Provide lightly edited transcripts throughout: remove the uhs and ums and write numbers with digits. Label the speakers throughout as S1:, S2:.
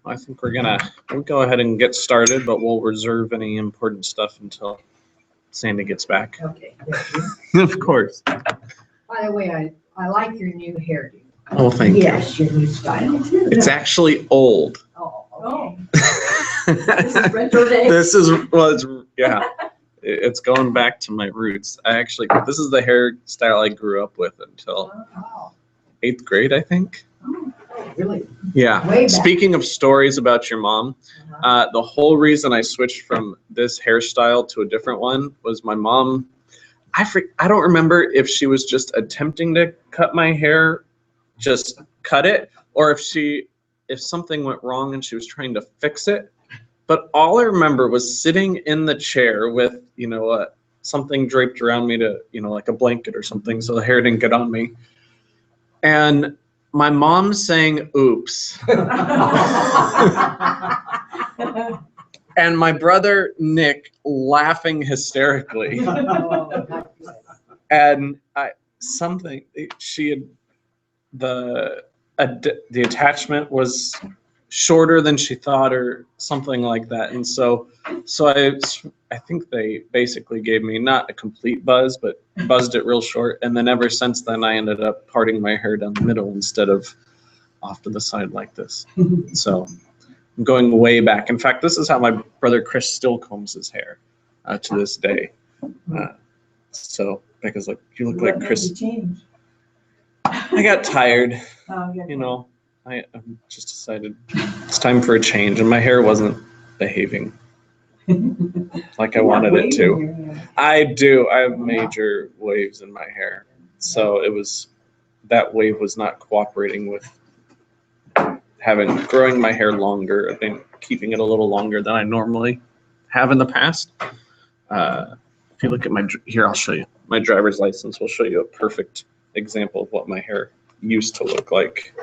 S1: I think we'll go ahead and get started, but we'll reserve any important stuff until Sandy gets back.
S2: Okay.
S1: Of course.
S2: By the way, I like your new hairdo.
S1: Oh, thank you.
S2: Yes, your new style.
S1: It's actually old.
S2: Oh, okay.
S3: This is retro day.
S1: It's going back to my roots. This is the hairstyle I grew up with until
S2: Oh,
S1: 8th grade, I think.
S2: really?
S1: Yeah.
S2: Way back.
S1: Speaking of stories about your mom, the whole reason I switched from this hairstyle to a different one was my mom. I don't remember if she was just attempting to cut my hair, just cut it, or if something went wrong and she was trying to fix it. But all I remember was sitting in the chair with, something draped around me to, like a blanket or something, so the hair didn't get on me. And my mom saying, "Oops." And my brother Nick laughing hysterically. And the attachment was shorter than she thought, or something like that. And so I think they basically gave me not a complete buzz, but buzzed it real short. And then ever since then, I ended up parting my hair down the middle instead of off to the side like this. So I'm going way back. In fact, this is how my brother Chris still combs his hair to this day. So because you look like Chris. I got tired. I just decided it's time for a change, and my hair wasn't behaving like I wanted it to. I do. I have major waves in my hair, so that wave was not cooperating with growing my hair longer. I've been keeping it a little longer than I normally have in the past. If you look at here, I'll show you my driver's license. Will show you a perfect example of what my hair used to look like.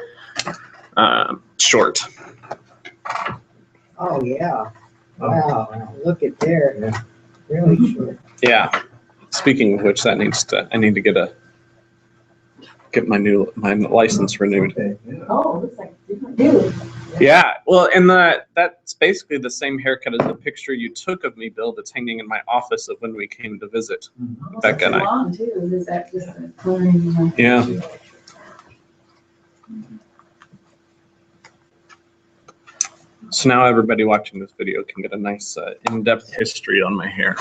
S1: Short.
S2: Oh, yeah. Wow. Look at there. Really short.
S1: Yeah. Speaking of which, I need to get my license renewed.
S3: Oh, looks like different dude.
S1: Yeah. Well, and that's basically the same haircut as the picture you took of me, Bill, that's hanging in my office of when we came to visit. Becca and I.
S3: Long too. Is that just a coloring?
S1: Yeah. So now everybody watching this video can get a nice in-depth history on my hair.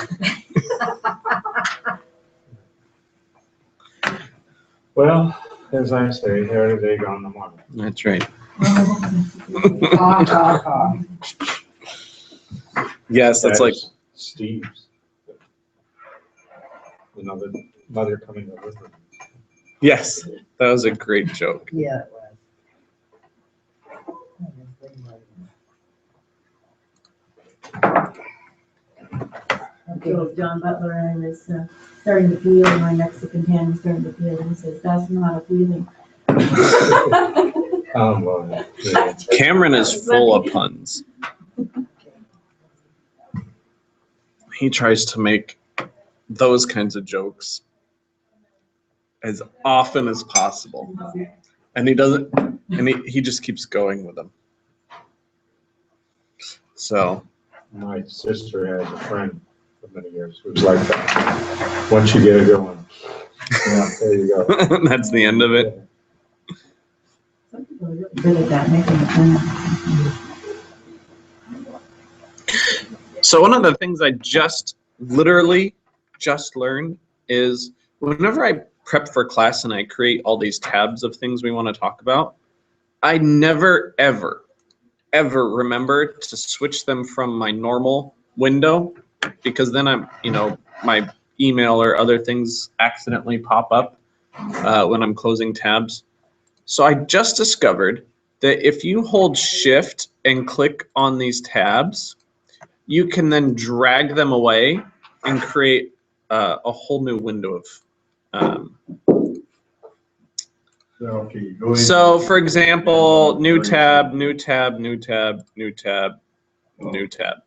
S4: Well, as I say, hair today, gone tomorrow.
S1: That's right. Yes, that's like
S4: Steve's. Another mother coming over.
S1: Yes, that was a great joke.
S2: Yeah, it was.
S3: So John Butler, I was starting to peel, my Mexican hand was starting to peel, and he says, "That's not a peeling."
S4: Well, yeah.
S1: Cameron is full of puns. He tries to make those kinds of jokes as often as possible. And he doesn't, and he just keeps going with them. So.
S4: My sister has a friend for many years who's like that. Once you get it going, there you go.
S1: That's the end of it.
S3: Some people are really good at that, making it.
S1: So one of the things I literally just learned is whenever I prep for class and I create all these tabs of things we want to talk about, I never, ever remember to switch them from my normal window, because then my email or other things accidentally pop up when I'm closing tabs. So I just discovered that if you hold Shift and click on these tabs, you can then drag them away and create a whole new window of. So, for example, new tab, new tab, new tab, new tab, new tab.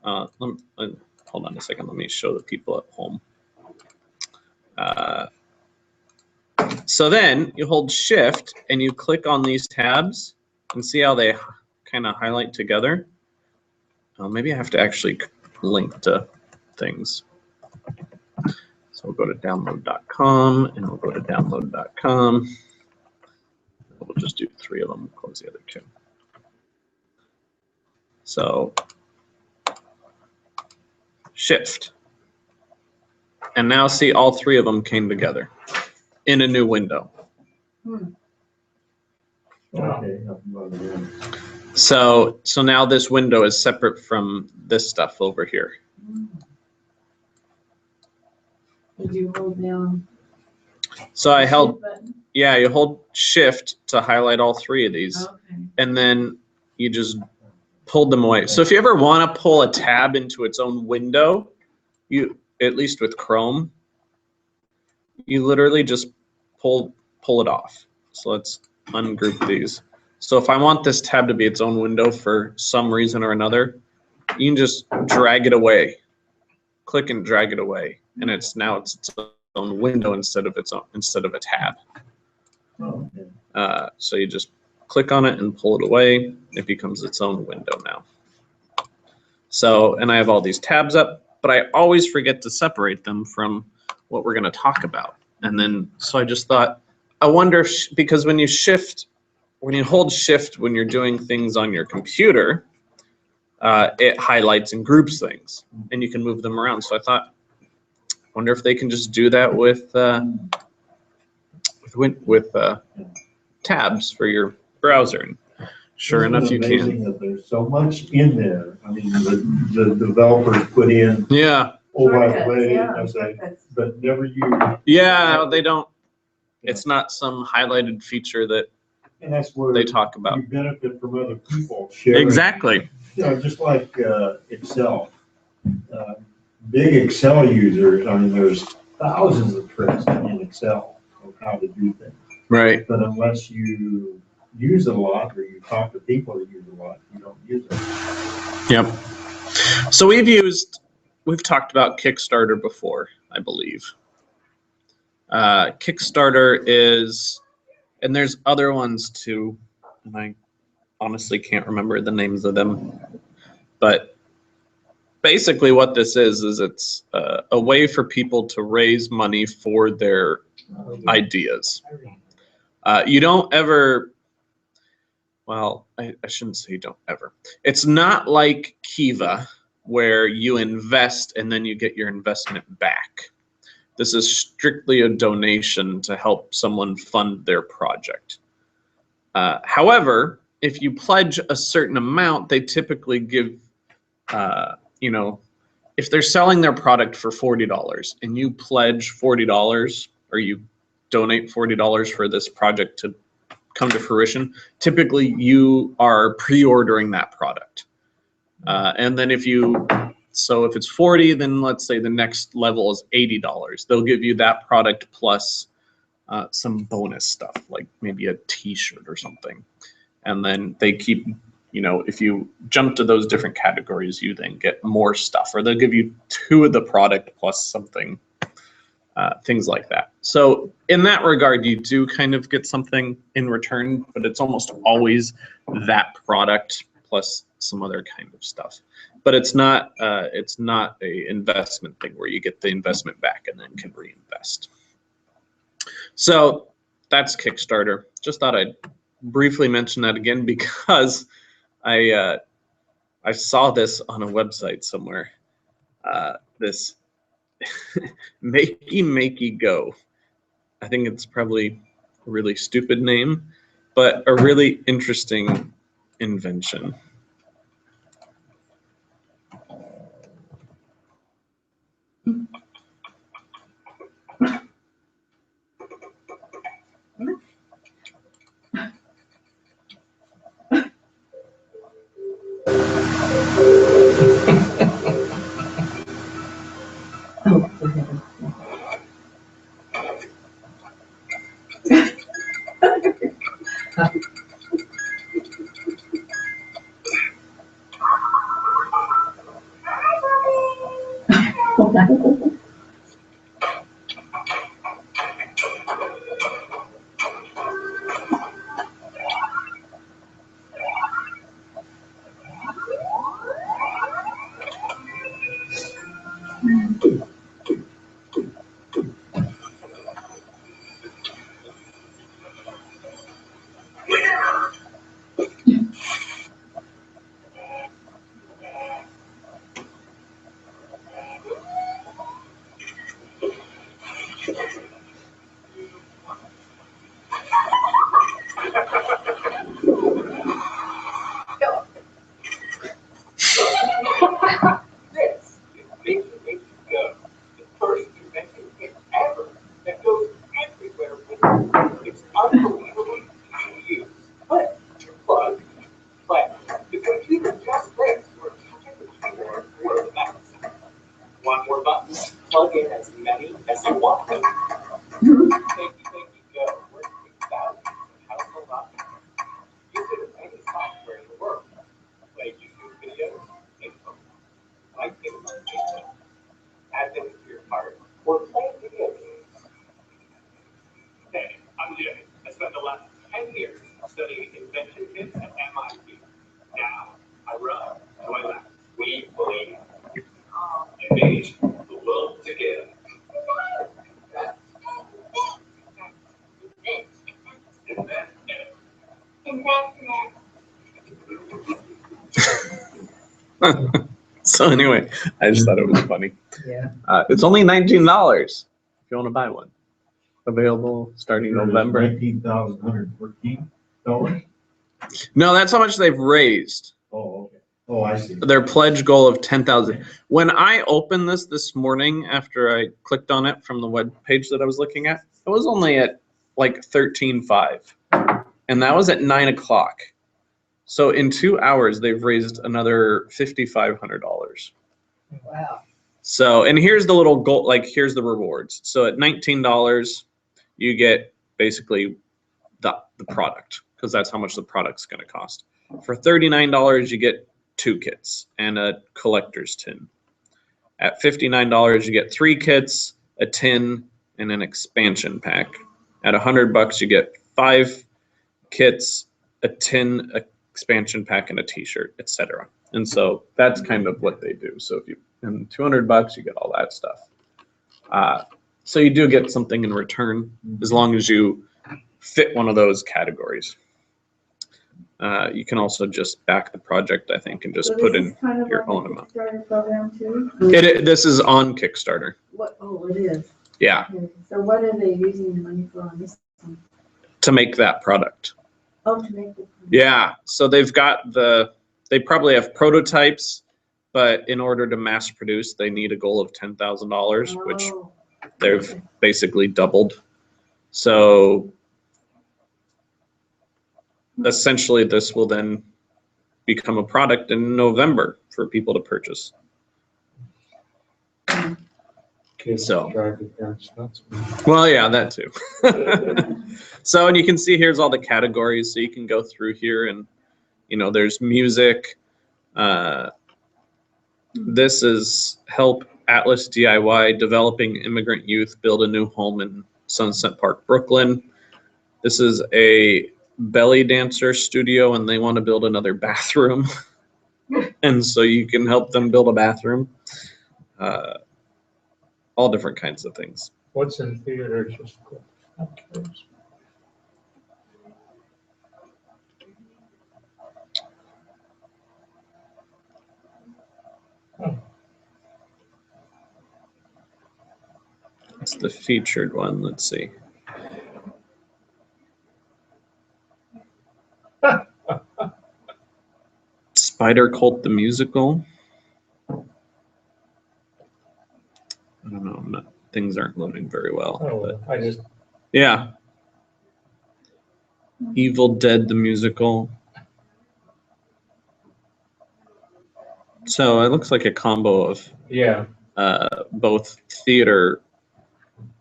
S1: Hold on a second. Let me show the people at home. So then you hold Shift and you click on these tabs and see how they kind of highlight together. Maybe I have to actually link to things. So we'll go to download.com and we'll go to download.com. We'll just do 3 of them, we'll close the other 2. So shift. And now see all 3 of them came together in a new window.
S4: Okay.
S1: So now this window is separate from this stuff over here.
S3: Did you hold down?
S1: So I
S3: the
S1: held,
S3: shift button?
S1: yeah, you hold shift to highlight all 3 of these,
S3: Okay.
S1: and then you just pulled them away. So if you ever want to pull a tab into its own window, you, at least with Chrome, you literally just pull it off. So let's ungroup these. So if I want this tab to be its own window for some reason or another, you can just drag it away. Click and drag it away, and it's its own window instead of a tab. So you just click on it and pull it away. It becomes its own window now. So, and I have all these tabs up, but I always forget to separate them from what we're going to talk about. And then, so I just thought, I wonder if, because when you hold shift when you're doing things on your computer, it highlights and groups things, and you can move them around. So I thought, I wonder if they can just do that with tabs for your browser. And sure enough, you
S4: Amazing
S1: can.
S4: that there's so much in there. I mean, the developers put in,
S1: Yeah,
S4: oh, by the
S3: Shortcuts,
S4: way,
S3: yeah,
S4: as a,
S3: shortcuts.
S4: but never use.
S1: yeah, they don't. It's not some highlighted feature that
S4: And that's where
S1: they talk about.
S4: you benefit from other people sharing.
S1: Exactly.
S4: You know, just like Excel. Big Excel users, I mean, there's thousands of tricks in Excel of how to do things.
S1: Right.
S4: But unless you use it a lot or you talk to people who use it a lot, you don't use it.
S1: Yep. So we've talked about Kickstarter before, I believe. Kickstarter is, and there's other ones too, and I honestly can't remember the names of them, but basically what this is it's a way for people to raise money for their ideas. You don't ever, well, I shouldn't say you don't ever. It's not like Kiva where you invest and then you get your investment back. This is strictly a donation to help someone fund their project. However, if you pledge a certain amount, they typically give, you know, if they're selling their product for $40 and you pledge $40 or you donate $40 for this project to come to fruition, typically you are pre-ordering that product. And then so if it's 40, then let's say the next level is $80. They'll give you that product plus some bonus stuff, like maybe a t-shirt or something. And then they keep, you know, if you jump to those different categories, you then get more stuff, or they'll give you 2 of the product plus something, things like that. So in that regard, you do kind of get something in return, but it's almost always that product plus some other kind of stuff. But it's not a investment thing where you get the investment back and then can reinvest. So that's Kickstarter. Just thought I'd briefly mention that again because I saw this on a website somewhere. This Makey Go. I think it's probably a really stupid name, but a really interesting invention.
S3: Oh, for heaven's sake.
S5: studying invention kits at MIT. Now, I run, join that. We believe. Engage the world together.
S1: So anyway, I just thought it was funny.
S2: Yeah.
S1: It's only $19 if you want to buy one. Available starting November.
S4: $19,114.
S1: No, that's how much they've raised.
S4: Oh, okay. Oh, I see.
S1: Their pledge goal of 10,000. When I opened this morning after I clicked on it from the web page that I was looking at, it was only at like 13.5, and that was at 9 o'clock. So in 2 hours, they've raised another $5,500.
S2: Wow.
S1: So, and here's the little goal, like here's the rewards. So at $19, you get basically the product, because that's how much the product's going to cost. For $39, you get 2 kits and a collector's tin. At $59, you get 3 kits, a tin, and an expansion pack. At $100, you get 5 kits, a tin, a expansion pack, and a t-shirt, etc. And so that's kind of what they do. So if you, and $200, you get all that stuff. So you do get something in return as long as you fit one of those categories. You can also just back the project, I think, and just put in
S3: kind of
S1: your
S3: like
S1: own
S3: a
S1: amount.
S3: Kickstarter program too?
S1: This is on Kickstarter.
S3: What, oh, it is.
S1: Yeah,
S3: Okay. So what are they using the money for on this one?
S1: to make that product.
S3: Oh, to make the.
S1: Yeah, so they've got they probably have prototypes, but in order to mass produce, they need a goal of $10,000, which
S3: Oh,
S1: they've
S3: okay.
S1: basically doubled. So essentially, this will then become a product in November for people to purchase. So, well, yeah, that too. So, and you can see here's all the categories. So you can go through here and, there's music. This is help Atlas DIY developing immigrant youth build a new home in Sunset Park, Brooklyn. This is a belly dancer studio and they want to build another bathroom. And so you can help them build a bathroom. All different kinds of things.
S6: What's in theater? Just I'm curious.
S1: It's the featured one. Let's see. Spider Cult the musical. I don't know. Things aren't loading very well.
S6: Oh,
S1: But
S6: I just
S1: yeah. Evil Dead the musical. So it looks like a combo of
S6: yeah.
S1: both theater,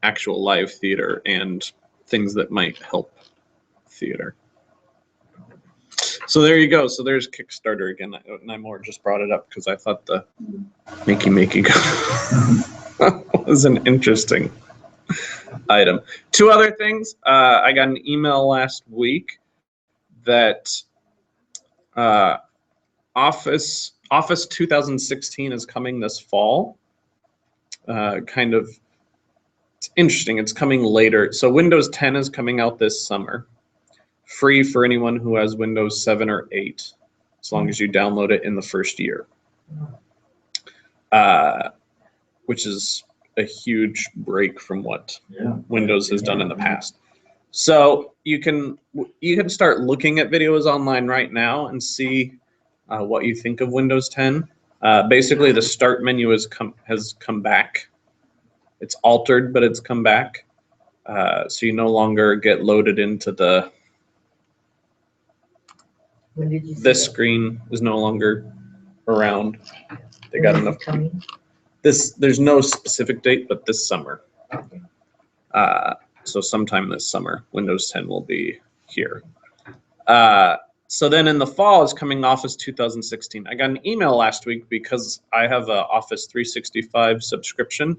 S1: actual live theater, and things that might help theater. So there you go. So there's Kickstarter again. And I more just brought it up because I thought the Makey was an interesting item. 2 other things. I got an email last week that Office 2016 is coming this fall. It's interesting. It's coming later. So Windows 10 is coming out this summer. Free for anyone who has Windows 7 or 8, as long as you download it in the first year. Which is a huge break from what Windows has done in the past. So you can start looking at videos online right now and see what you think of Windows 10. Basically, the start menu has come back. It's altered, but it's come back. So you no longer get loaded into
S2: When did you see
S1: this
S2: that?
S1: screen is no longer around. They got
S2: When is
S1: enough.
S2: it coming?
S1: There's no specific date, but this summer.
S2: Okay.
S1: So sometime this summer, Windows 10 will be here. So then in the fall is coming Office 2016. I got an email last week because I have a Office 365 subscription.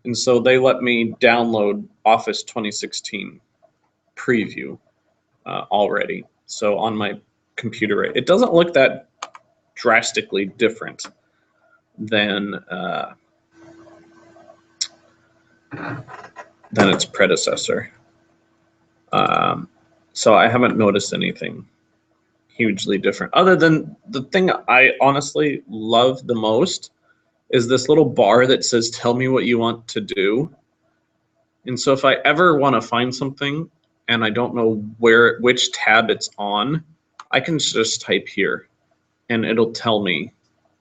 S1: And so they let me download Office 2016 preview already. So on my computer, it doesn't look that drastically different than its predecessor. So I haven't noticed anything hugely different, other than the thing I honestly love the most is this little bar that says, tell me what you want to do. And so if I ever want to find something and I don't know which tab it's on, I can just type here and it'll tell me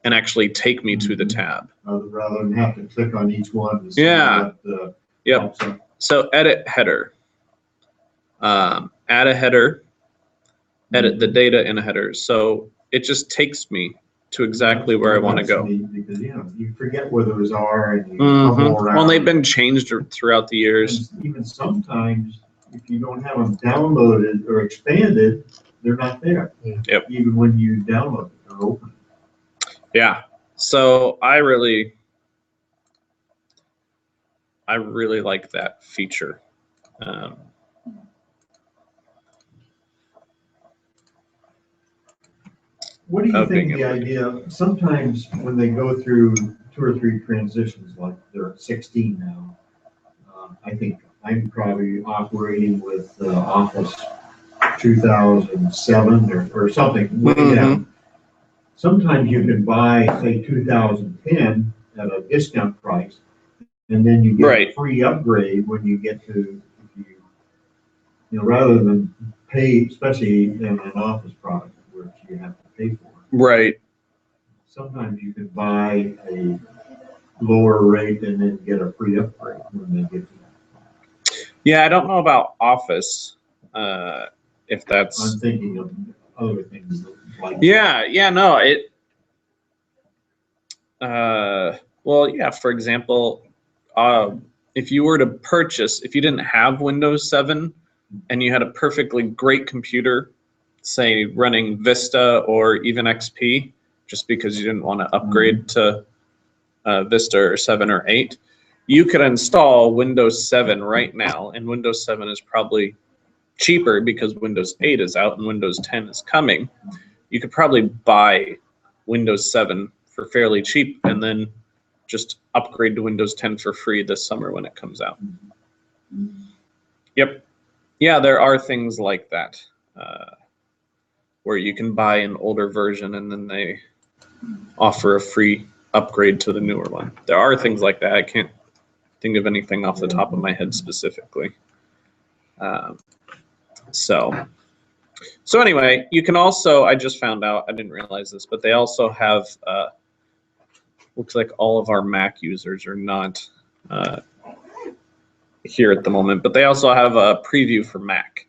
S1: and actually take me to the tab.
S4: Rather than have to click on each one to see
S1: Yeah.
S4: what
S1: Yep.
S4: pops up.
S1: So edit header, add a header, edit the data in a header. So it just takes me to exactly where I want to go.
S4: Because, you forget where those are and you fumble around.
S1: Well, they've been changed throughout the years.
S4: And even sometimes, if you don't have them downloaded or expanded, they're not there.
S1: Yep.
S4: Even when you download it or open it.
S1: Yeah. So I really like that feature.
S4: What do you
S1: Of
S4: think
S1: being
S4: the
S1: able to-
S4: idea, sometimes when they go through 2 or 3 transitions, like they're at 16 now, I think I'm probably operating with Office 2007 or something way down. Sometimes you can buy, say, 2010 at a discount price, and then you get a
S1: Right.
S4: free upgrade when you get to, rather than pay, especially in an Office product, which you have to pay for.
S1: Right.
S4: Sometimes you can buy a lower rate and then get a free upgrade when they get to that.
S1: Yeah, I don't know about Office, if that's.
S4: I'm thinking of other things like.
S1: Yeah, no, well, yeah, for example, if you were to purchase, if you didn't have Windows 7 and you had a perfectly great computer, say running Vista or even XP, just because you didn't want to upgrade to Vista or 7 or 8, you could install Windows 7 right now, and Windows 7 is probably cheaper because Windows 8 is out and Windows 10 is coming. You could probably buy Windows 7 for fairly cheap and then just upgrade to Windows 10 for free this summer when it comes out. Yep. Yeah, there are things like that where you can buy an older version and then they offer a free upgrade to the newer one. There are things like that. I can't think of anything off the top of my head specifically. So anyway, you can also, I just found out, I didn't realize this, but they also have, looks like all of our Mac users are not here at the moment, but they also have a preview for Mac.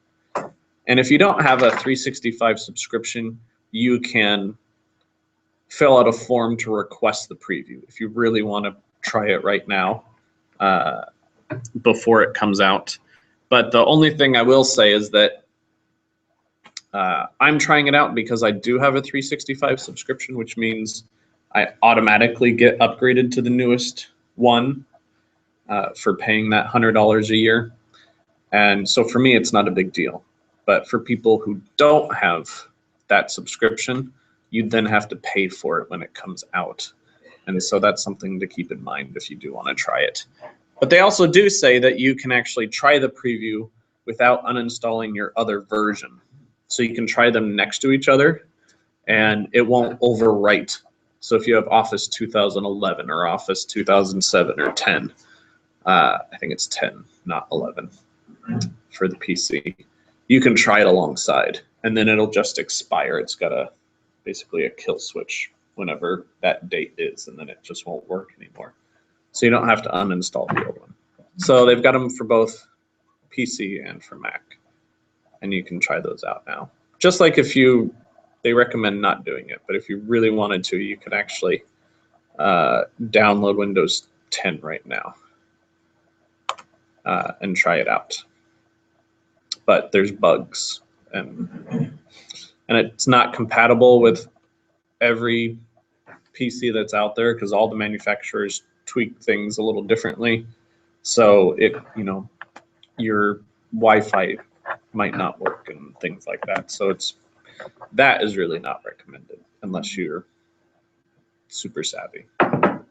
S1: And if you don't have a 365 subscription, you can fill out a form to request the preview if you really want to try it right now before it comes out. But the only thing I will say is that I'm trying it out because I do have a 365 subscription, which means I automatically get upgraded to the newest one for paying that $100 a year. And so for me, it's not a big deal. But for people who don't have that subscription, you then have to pay for it when it comes out. And so that's something to keep in mind if you do want to try it. But they also do say that you can actually try the preview without uninstalling your other version. So you can try them next to each other and it won't overwrite. So if you have Office 2011 or Office 2007 or 10, I think it's 10, not 11 for the PC, you can try it alongside and then it'll just expire. It's got basically a kill switch whenever that date is, and then it just won't work anymore. So you don't have to uninstall the old one. So they've got them for both PC and for Mac, and you can try those out now. Just like they recommend not doing it, but if you really wanted to, you could actually download Windows 10 right now and try it out. But there's bugs, and it's not compatible with every PC that's out there because all the manufacturers tweak things a little differently. So your Wi-Fi might not work and things like that. So that is really not recommended unless you're super savvy.
S4: So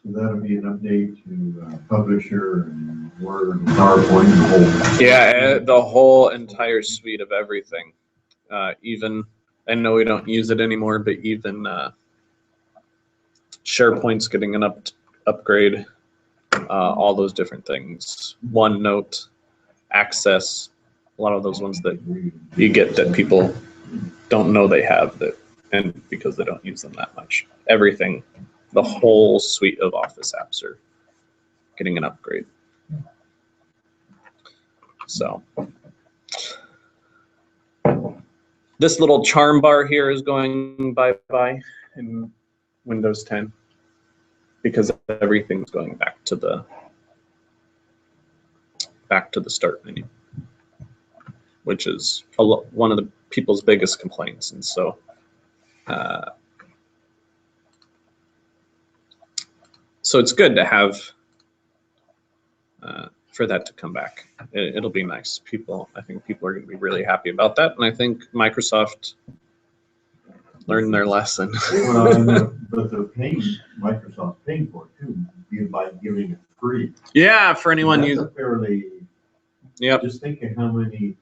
S4: that'll be an update to Publisher and Word and PowerPoint and the whole.
S1: Yeah, the whole entire suite of everything. Even, I know we don't use it anymore, but even SharePoint's getting an upgrade. All those different things. OneNote, Access, a lot of those ones that you get that people don't know they have that, and because they don't use them that much. Everything, the whole suite of Office apps are getting an upgrade. So this little charm bar here is going bye-bye in Windows 10 because everything's going back to the start menu, which is one of the people's biggest complaints. And so so it's good to have for that to come back. It'll be nice. I think people are going to be really happy about that. And I think Microsoft learned their lesson.
S4: Well, but they're paying, Microsoft's paying for it too, by giving it free.
S1: Yeah, for anyone
S4: That's
S1: using.
S4: a fairly,
S1: Yep.
S4: just thinking how many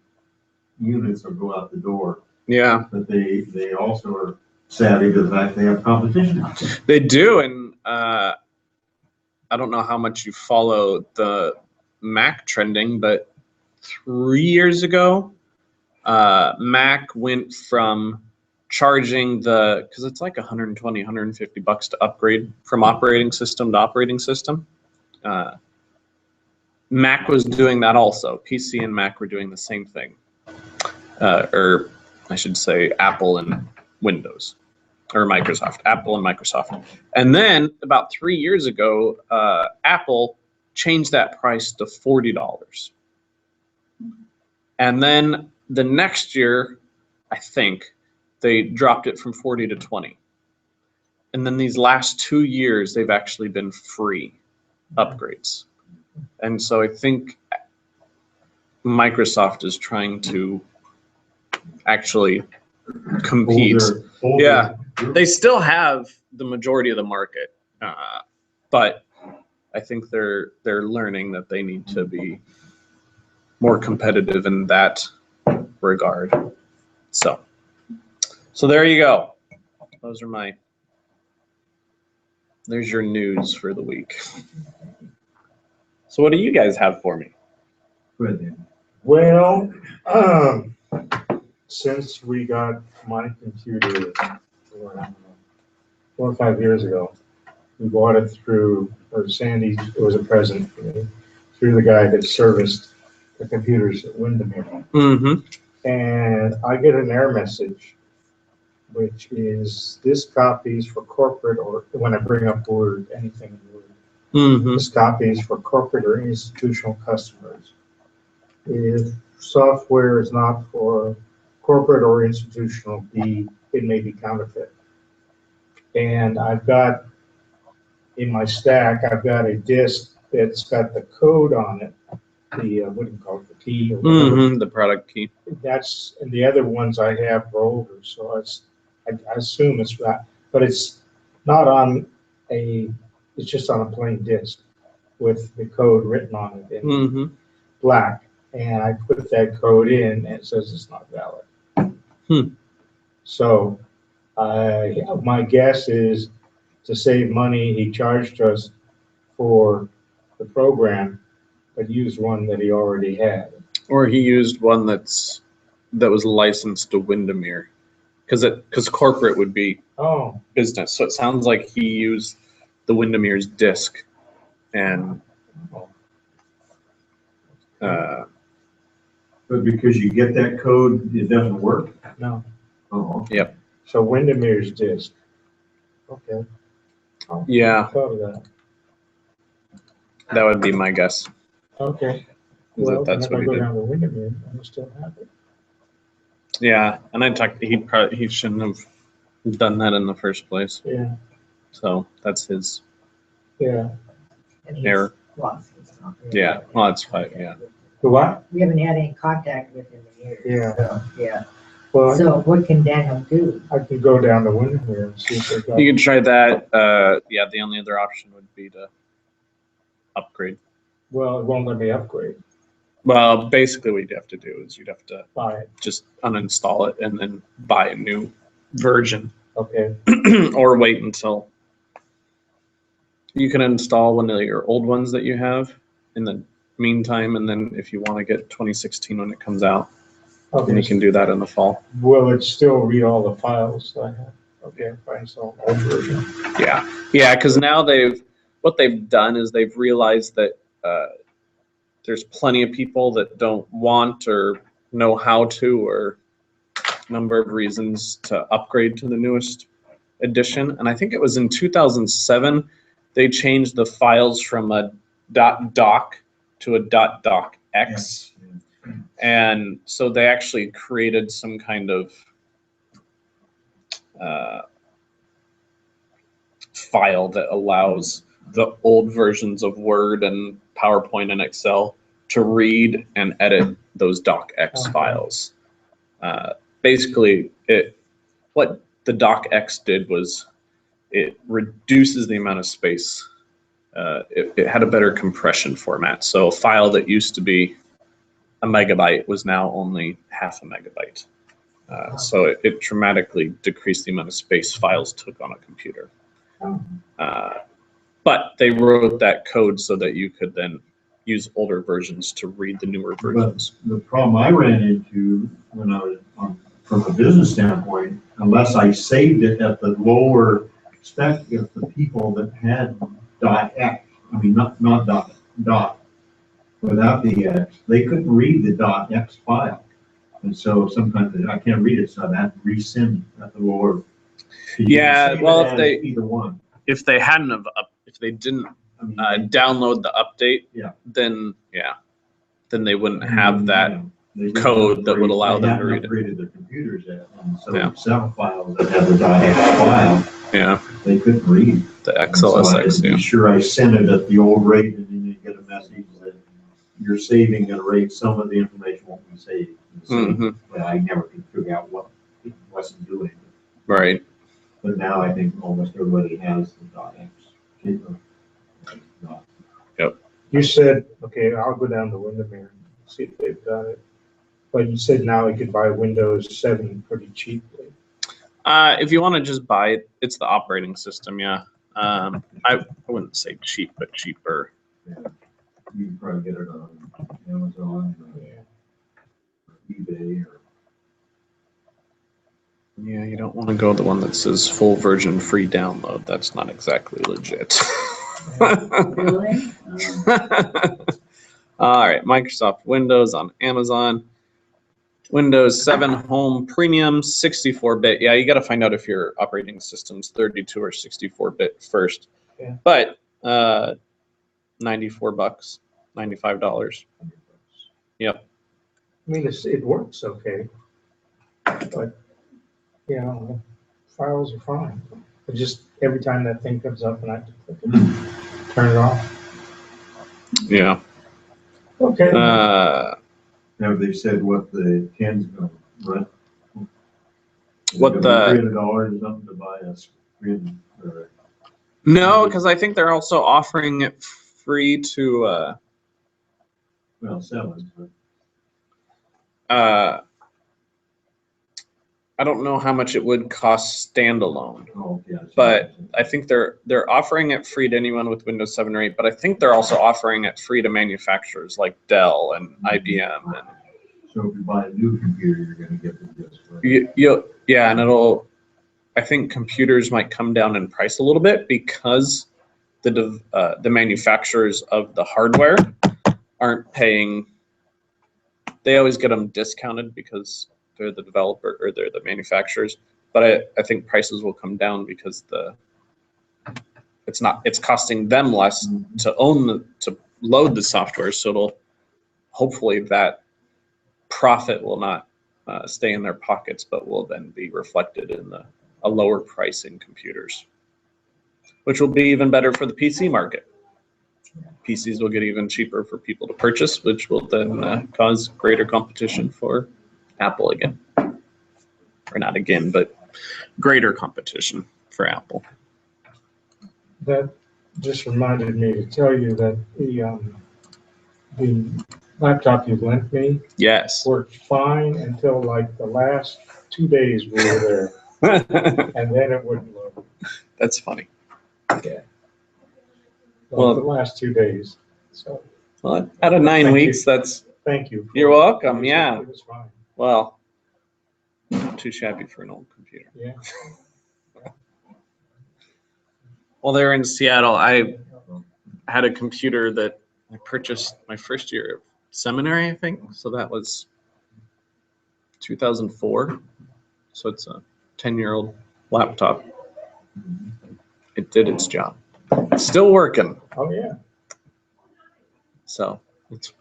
S4: units will go out the door.
S1: Yeah,
S4: But they also are savvy to the fact they have competition out there.
S1: they do. And I don't know how much you follow the Mac trending, but 3 years ago, Mac went from charging because it's like 120, 150 bucks to upgrade from operating system to operating system. Mac was doing that also. PC and Mac were doing the same thing. Or I should say Apple and Windows, or Microsoft, Apple and Microsoft. And then about 3 years ago, Apple changed that price to $40. And then the next year, I think, they dropped it from 40 to 20. And then these last 2 years, they've actually been free upgrades. And so I think Microsoft is trying to actually compete. Yeah. They still have the majority of the market, but I think they're learning that they need to be more competitive in that regard. So there you go. There's your news for the week. So what do you guys have for me?
S4: Good then.
S6: Well, since we got my computer, I don't know, 4 or 5 years ago, we bought it through, or Sandy, it was a present for me, through the guy that serviced the computers at Windermere.
S1: Mm-hmm.
S6: And I get an error message, which is this copy is for corporate, or when I bring up Word, anything in Word,
S1: Mm-hmm.
S6: this copy is for corporate or institutional customers. If software is not for corporate or institutional, it may be counterfeit. And I've got, in my stack, I've got a disk that's got the code on it, what do you call it, the key or whatever.
S1: Mm-hmm. The product key.
S6: And the other ones I have are older, so I assume it's that, but it's not on it's just on a plain disk with the code written on it in
S1: Mm-hmm.
S6: black. And I put that code in and it says it's not valid. So my guess is, to save money, he charged us for the program, but used one that he already had.
S1: Or he used one that was licensed to Windermere, because corporate would be
S6: Oh,
S1: business. So it sounds like he used the Windermere's disk, and
S4: But because you get that code, it doesn't work?
S6: no.
S4: Oh.
S6: So Windermere's disk. Okay.
S1: yeah,
S6: Thought of that.
S1: that would be my guess.
S6: Okay.
S1: Is that
S6: Well,
S1: that's
S6: if
S1: what
S6: I
S1: he
S6: go
S1: did.
S6: down to Windermere, I still have it.
S1: Yeah, and I talked. He shouldn't have done that in the first place.
S6: Yeah,
S1: So that's his
S6: yeah.
S2: And he's
S1: error.
S2: lost his copy.
S1: Yeah, well, that's fine. Yeah.
S6: The what?
S2: We haven't had any contact with him in years.
S6: Yeah,
S2: Yeah.
S6: well,
S2: So what can Daniel do?
S6: I could go down to Windermere and see if they got.
S1: You can try that. Yeah, the only other option would be to upgrade.
S6: Well, it won't let me upgrade.
S1: Well, basically what you'd have to do is you'd have to
S6: Buy it.
S1: just uninstall it and then buy a new version
S6: Okay.
S1: or wait until you can install one of your old ones that you have in the meantime. And then if you want to get 2016 when it comes out, then you
S6: Okay.
S1: can do that in the fall.
S6: Will it still read all the files that I have? Okay, if I install an old version.
S1: Yeah. Yeah. Cause now what they've done is they've realized that, there's plenty of people that don't want or know how to, or a number of reasons to upgrade to the newest edition. And I think it was in 2007, they changed the files from a .doc to a .docx. And so they actually created some kind of file that allows the old versions of Word and PowerPoint and Excel to read and edit those docx files. Basically, what the docx did was it reduces the amount of space. It had a better compression format. So a file that used to be a megabyte was now only half a megabyte. So it dramatically decreased the amount of space files took on a computer. But they wrote that code so that you could then use older versions to read the newer versions.
S4: But the problem I ran into when I was from a business standpoint, unless I saved it at the lower spec, if the people that had .x, I mean, not dot, without the X, they couldn't read the .x file. And so sometimes I can't read it, so I have to resend at the lower.
S1: Yeah, well, if they
S4: either one.
S1: if they hadn't have if they didn't
S4: I mean,
S1: download the update,
S4: Yeah.
S1: then they wouldn't have that.
S4: They didn't
S1: code that would
S4: upgrade-
S1: allow
S4: they
S1: them to
S4: hadn't
S1: read it.
S4: upgraded their computers yet, and so
S1: Yeah.
S4: some files that have the .x file,
S1: Yeah,
S4: they couldn't read.
S1: the
S4: And so I had
S1: XLSX.
S4: to be
S1: Yeah.
S4: sure I sent it at the old rate, and then you get a message that you're saving at a rate, some of the information won't be saved. And so,
S1: Mhm.
S4: but I never could figure out what it wasn't doing.
S1: Right.
S4: But now I think almost everybody has the .x.
S6: You said, okay, I'll go down to Windermere and see if they've got it. But you said now you could buy Windows 7 pretty cheaply.
S1: If you want to just buy it, it's the operating system. Yeah. I wouldn't say cheap, but cheaper.
S4: You can probably get it on Amazon or
S6: Yeah.
S4: eBay or.
S1: Yeah, you don't want to go the one that says full version free download. That's not exactly legit.
S3: Really?
S1: All right, Microsoft Windows on Amazon. Windows 7 Home Premium 64-bit. Yeah, you got to find out if your operating system's 32 or 64-bit first.
S6: Yeah.
S1: But $94, $95. Yep.
S6: I mean, it works okay. But, you know, files are fine. But just every time that thing comes up and I have to click it, turn it off.
S1: Yeah.
S6: Okay.
S4: Have they said what the 10's gonna run?
S1: What the-
S4: $300 or something to buy a screen or
S1: No, because I think they're also offering it free to
S4: well, 7, but
S1: I don't know how much it would cost standalone.
S4: oh, yeah.
S1: But I think they're offering it free to anyone with Windows 7 or 8, but I think they're also offering it free to manufacturers like Dell and IBM. And
S4: So if you buy a new computer, you're gonna get the disc. Right?
S1: yeah, and I think computers might come down in price a little bit because the manufacturers of the hardware aren't paying. They always get them discounted because they're the developer or they're the manufacturers. But I think prices will come down because it's costing them less to load the software. So it'll hopefully that profit will not stay in their pockets, but will then be reflected in a lower price in computers, which will be even better for the PC market. PCs will get even cheaper for people to purchase, which will then cause greater competition for Apple again. Or not again, but greater competition for Apple.
S6: That just reminded me to tell you that the laptop you lent me
S1: Yes.
S6: worked fine until like the last 2 days we were there, and then it wouldn't load.
S1: That's funny.
S6: Yeah.
S1: Well-
S6: The last 2 days, so,
S1: Well, out of 9
S6: Thank
S1: weeks, that's,
S6: thank you.
S1: you're welcome, yeah.
S6: It was fine,
S1: Well, not too shabby for an old computer.
S6: yeah.
S1: Well, they're in Seattle. I had a computer that I purchased my first year of seminary, I think. So that was 2004. So it's a 10-year-old laptop. It did its job. It's still working.
S6: Oh, yeah.
S1: So it's,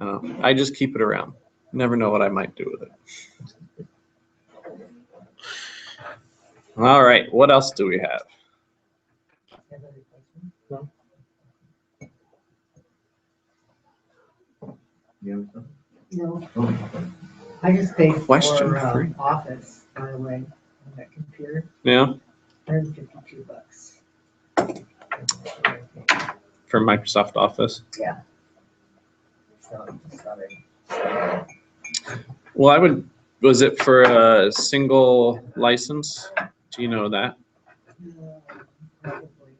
S1: I don't know. I just keep it around. Never know what I might do with it. All right. What else do we have?
S4: You have
S2: No,
S4: something?
S2: I just paid for
S1: Question three.
S2: Office, by the way, on that computer,
S1: Yeah,
S2: $152.
S1: for Microsoft Office.
S2: So, sorry.
S1: Well, was it for a single license? Do you know that?
S2: Probably,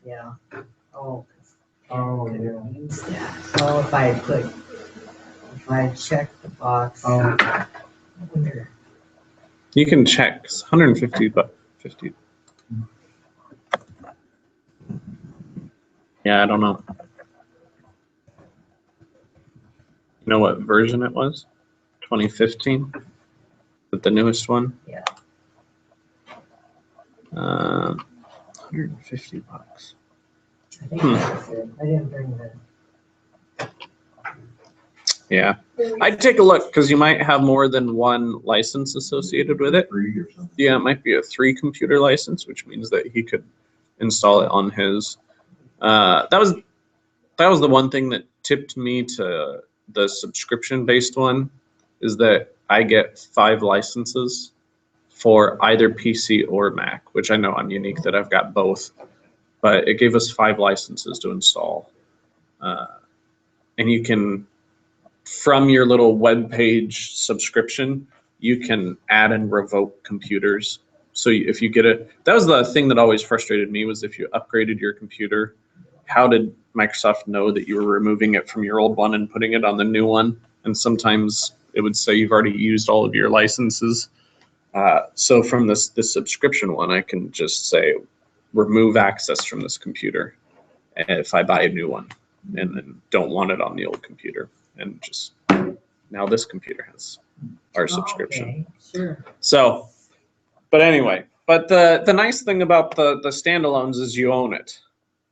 S2: yeah. Oh. 'cause
S6: Oh,
S2: I
S6: yeah.
S2: couldn't use that. So if I had checked the box,
S6: Oh.
S2: I wonder.
S1: You can check. It's 150 but 50. Yeah, I don't know. You know what version it was? 2015? With the newest one?
S2: Yeah.
S1: 150 bucks.
S2: I think that's it. I didn't bring the.
S1: Yeah. I'd take a look because you might have more than one license associated with it.
S4: Free or something?
S1: Yeah, it might be a 3 computer license, which means that he could install it on his. That was the one thing that tipped me to the subscription-based one, is that I get 5 licenses for either PC or Mac, which I know I'm unique that I've got both, but it gave us 5 licenses to install. And you can, from your little web page subscription, you can add and revoke computers. So if you get it, that was the thing that always frustrated me, was if you upgraded your computer, how did Microsoft know that you were removing it from your old one and putting it on the new one? And sometimes it would say you've already used all of your licenses. So from this subscription one, I can just say remove access from this computer if I buy a new one and then don't want it on the old computer. And just now this computer has our subscription.
S2: Okay, sure.
S1: So, but anyway, but the nice thing about the standalones is you own it.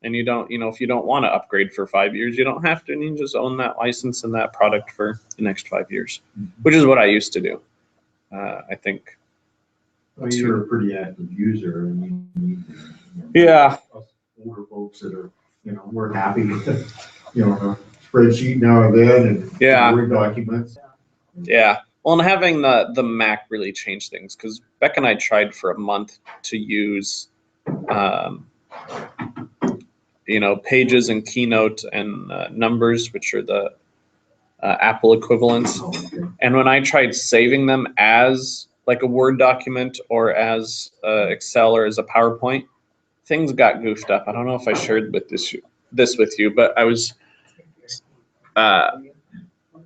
S1: And you don't, if you don't want to upgrade for 5 years, you don't have to, and you just own that license and that product for the next 5 years, which is what I used to do. I think.
S4: Well, you're a pretty active user, and
S1: Yeah.
S4: us older folks that are, we're happy with, a spreadsheet now and then and
S1: Yeah.
S4: Word documents.
S1: Yeah. Well, and having the Mac really changed things, because Beck and I tried for a month to use, Pages and Keynote and Numbers, which are the Apple equivalents. And when I tried saving them as like a Word document or as Excel or as a PowerPoint, things got goofed up. I don't know if I shared this with you, but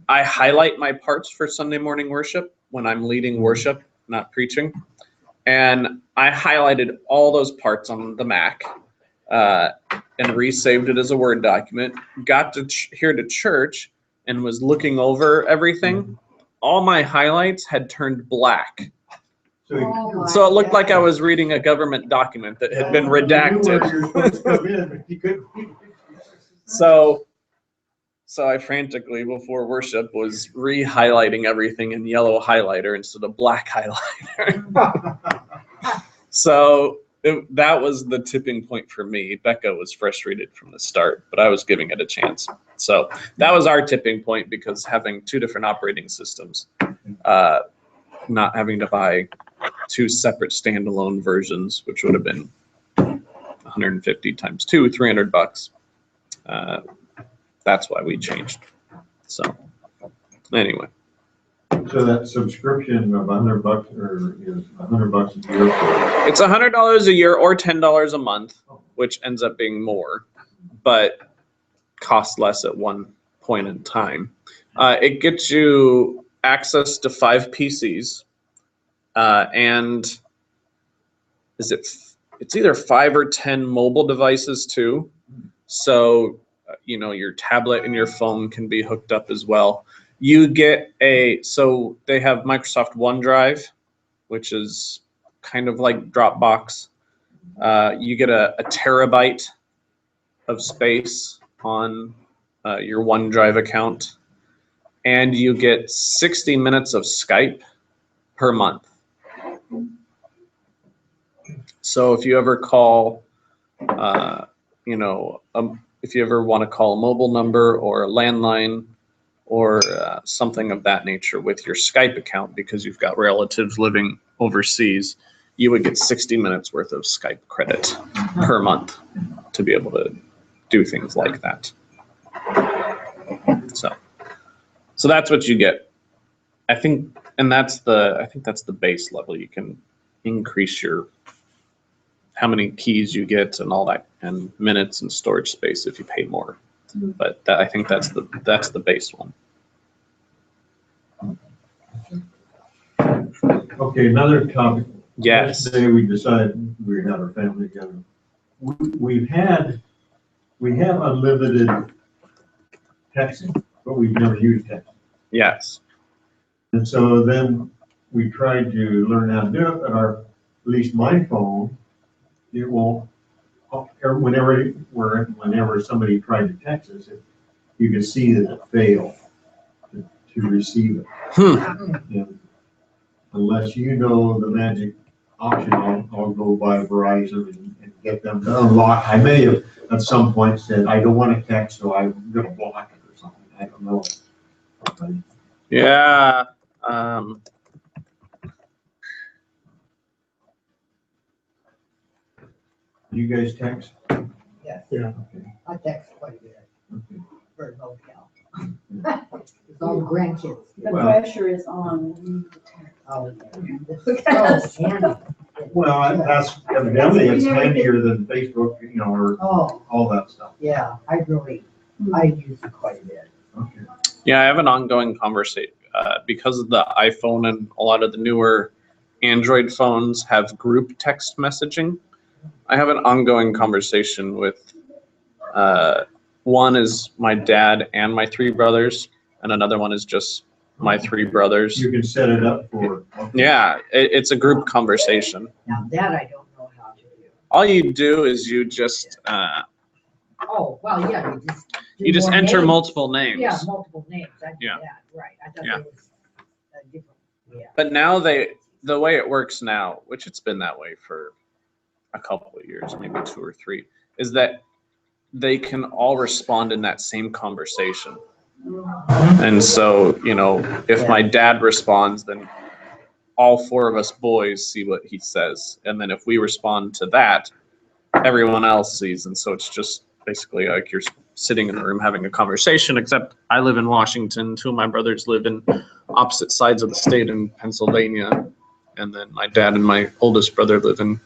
S1: I highlight my parts for Sunday morning worship when I'm leading worship, not preaching. And I highlighted all those parts on the Mac and resaved it as a Word document. Got to here to church and was looking over everything. All my highlights had turned black. So it looked like I was reading a government document that had been redacted. So I frantically, before worship, was re-highlighting everything in yellow highlighter instead of black highlighter. So that was the tipping point for me. Becca was frustrated from the start, but I was giving it a chance. So that was our tipping point, because having two different operating systems, not having to buy two separate standalone versions, which would have been 150 times two, $300. That's why we changed. So anyway.
S4: So that subscription of $100 or is $100 a year for?
S1: It's $100 a year or $10 a month, which ends up being more, but costs less at one point in time. It gets you access to 5 PCs, and it's either 5 or 10 mobile devices too. So, your tablet and your phone can be hooked up as well. You get so they have Microsoft OneDrive, which is kind of like Dropbox. You get a terabyte of space on your OneDrive account, and you get 60 minutes of Skype per month. So if you ever call, if you ever want to call a mobile number or a landline or something of that nature with your Skype account, because you've got relatives living overseas, you would get 60 minutes worth of Skype credit per month to be able to do things like that. So that's what you get. I think that's the base level. You can increase how many keys you get and all that, and minutes and storage space if you pay more. But I think that's the base one.
S4: Okay, another topic.
S1: Yes.
S4: Today we decided we had our family together. We have unlimited texting, but we've never used texting.
S1: Yes.
S4: And so then we tried to learn how to do it, but at least my phone, it won't. Whenever somebody tried to text us, you can see that it failed to receive it. And unless you know the magic option, I'll go by Verizon and get them to unlock. I may have at some point said, I don't want to text, so I'm going to block it or something. I don't know.
S1: Yeah.
S4: Do you guys text?
S2: Yes,
S6: Yeah.
S4: Okay.
S2: I text quite a bit
S4: Okay.
S2: for a hotel. It's all the grandkids.
S3: The
S4: Well-
S3: pressure is on.
S2: Oh, yeah. It's so handy.
S4: Well, that's evidently it's handier than Facebook, or
S2: Oh,
S4: all that stuff.
S2: yeah, I use it quite a bit.
S4: Okay.
S1: Yeah, I have an ongoing conversation because of the iPhone, and a lot of the newer Android phones have group text messaging. I have an ongoing conversation with one is my dad and my 3 brothers, and another one is just my 3 brothers.
S4: You can set it up for.
S1: Yeah, it's a group conversation.
S2: Now that I don't know how to do.
S1: All you do is you just
S2: Oh, well, yeah,
S1: you just
S2: more
S1: enter
S2: names.
S1: multiple names.
S2: Yeah, multiple names. I do
S1: Yeah.
S2: that, right. I thought
S1: Yeah.
S2: it was a different, yeah.
S1: But now the way it works now, which it's been that way for a couple of years, maybe 2 or 3, is that they can all respond in that same conversation. And so, if my dad responds, then all 4 of us boys see what he says. And then if we respond to that, everyone else sees. And so it's just basically like you're sitting in a room having a conversation, except I live in Washington. 2 of my brothers live in opposite sides of the state in Pennsylvania. And then my dad and my oldest brother live in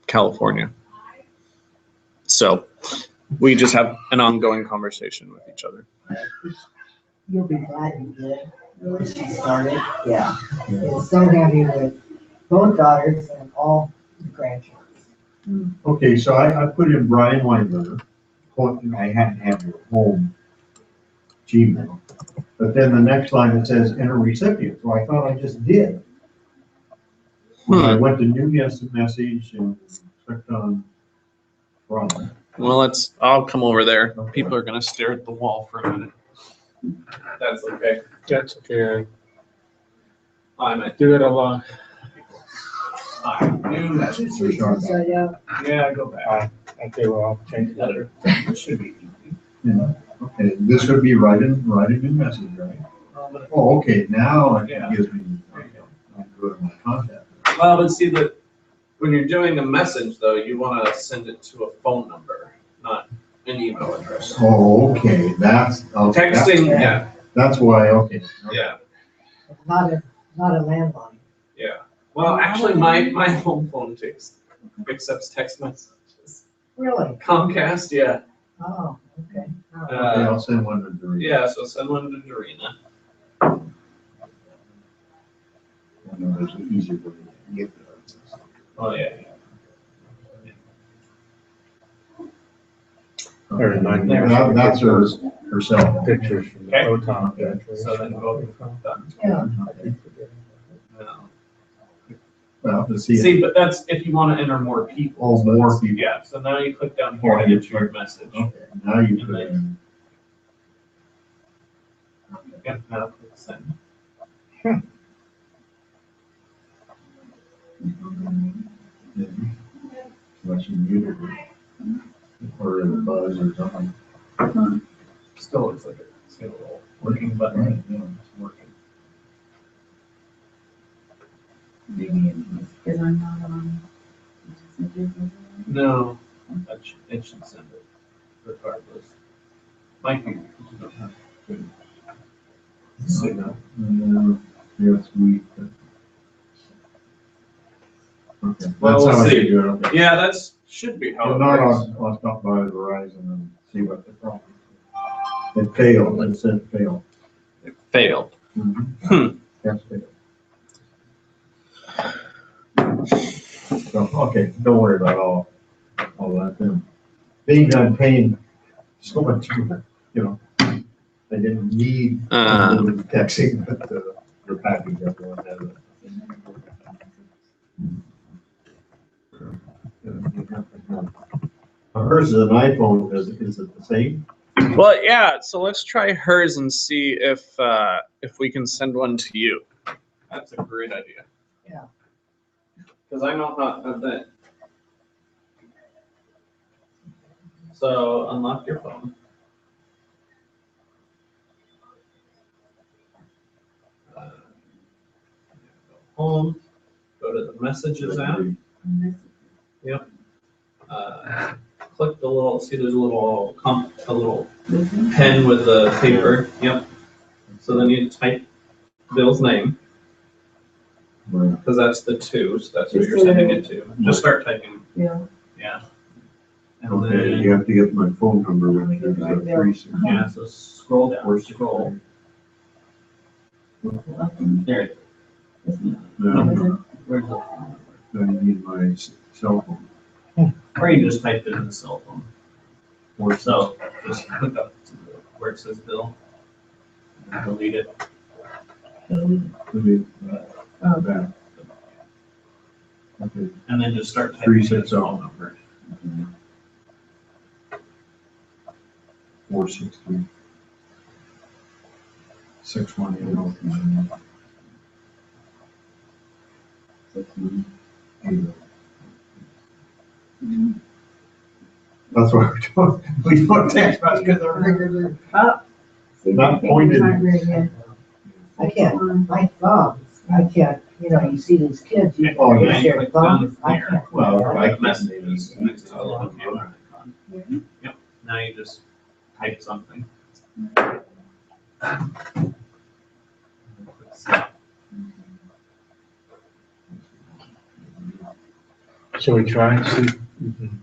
S1: California. So we just have an ongoing conversation with each other.
S2: You'll be glad you did. Really, she started. Yeah. It's so handy with both daughters and all the grandkids.
S4: Okay, so I put in Brian Weinberger. I hadn't had your home Gmail. But then the next line it says enter recipient. So I thought I just did. When I went to new message and clicked on Brian.
S1: Well, I'll come over there. People are going to stare at the wall for a minute. That's okay.
S6: That's okay.
S1: I'm at
S6: Do it a lot.
S1: Yeah.
S5: new message.
S2: Inside out.
S5: Yeah, go back.
S6: Okay, well, I'll change that.
S5: It should be easy.
S4: Yeah, okay, this would be write a new message, right?
S5: But-
S4: Oh, okay, now it
S5: Yeah.
S4: gives me, okay, I can go to my contact.
S1: Well, but see that when you're doing a message though, you want to send it to a phone number, not an email address.
S4: Oh, okay, that's, okay,
S1: Texting, yeah,
S4: that's why, okay.
S1: yeah,
S2: Not a landline.
S1: yeah. Well, actually, my home phone accepts text messages.
S2: Really?
S1: Comcast, yeah.
S2: Oh, okay.
S4: Okay, I'll send one to Doreen.
S1: Yeah, so send one to Dorina.
S4: I know there's an easier way to get there.
S1: Oh, yeah.
S6: Or nine
S1: There.
S6: years.
S4: That's her cell phone.
S6: Pictures from the
S1: Okay.
S6: photon.
S1: So then go done.
S2: Yeah.
S1: No.
S4: Well, to see it.
S1: See, but that's if you want to enter more people.
S4: Oh, more people.
S1: Yeah, so now you click down here to get your message.
S4: Okay, now you put in.
S1: Yep, now click send.
S4: Unless you muted it. Or the buzz or something.
S1: Still looks like it's got a little working button.
S4: Right, yeah, it's working.
S3: Maybe it's because I'm not on.
S1: No, it should send it regardless. Might be. because you don't have good signal.
S4: Yeah, it's weak. but- Okay,
S1: Well,
S4: that's
S1: we'll
S4: how I
S1: see.
S4: should do it, okay.
S1: Yeah, that's should be how
S4: If
S1: it
S4: not,
S1: works.
S4: I'll stop by Verizon and see what the problem is. It failed, it said failed.
S1: It failed.
S4: Yes, failed. So, okay, don't worry about all that then. Being done paying so much, you know, I didn't need texting, but the package everyone has it. Hers is an iPhone, is it the same?
S1: Well, yeah. So let's try hers and see if we can send one to you. That's a great idea.
S2: Yeah.
S1: Because I know how that. So unlock your phone. Go home. Go to the messages app. Click the little. See, there's a little pen with the paper. Yep. So then you type Bill's name
S4: Right.
S1: because that's the 2, so that's what
S3: Just
S1: you're
S3: say-
S1: sending it to. Just start typing.
S3: Yeah.
S1: Yeah. And
S4: Okay,
S1: then
S4: you have to get my phone number with you.
S2: Right there.
S1: yeah, so scroll down.
S4: Or
S1: Scroll.
S3: Up
S1: There. it is.
S4: No,
S1: Where's the phone number?
S4: then you need my cell phone.
S1: Or you just type it in the cell phone. Or so, just click up to where it says Bill. And delete it.
S3: Oh,
S4: Back. Okay,
S1: And then just start typing his
S4: 360.
S1: phone number.
S4: 463. 618. That's why we don't text much because they're regular.
S3: see,
S4: Not
S3: my
S4: pointed.
S3: fingers aren't very good.
S2: I can't, my thumbs, I can't, you see these kids, you
S4: Oh, yeah,
S2: push their
S1: click down
S2: thumbs, I
S1: here.
S2: can't.
S4: Well, I
S1: Like
S4: can't
S1: messages
S4: maybe.
S1: next to the little camera icon. Yep, now you just type something.
S6: Shall we try and see if we can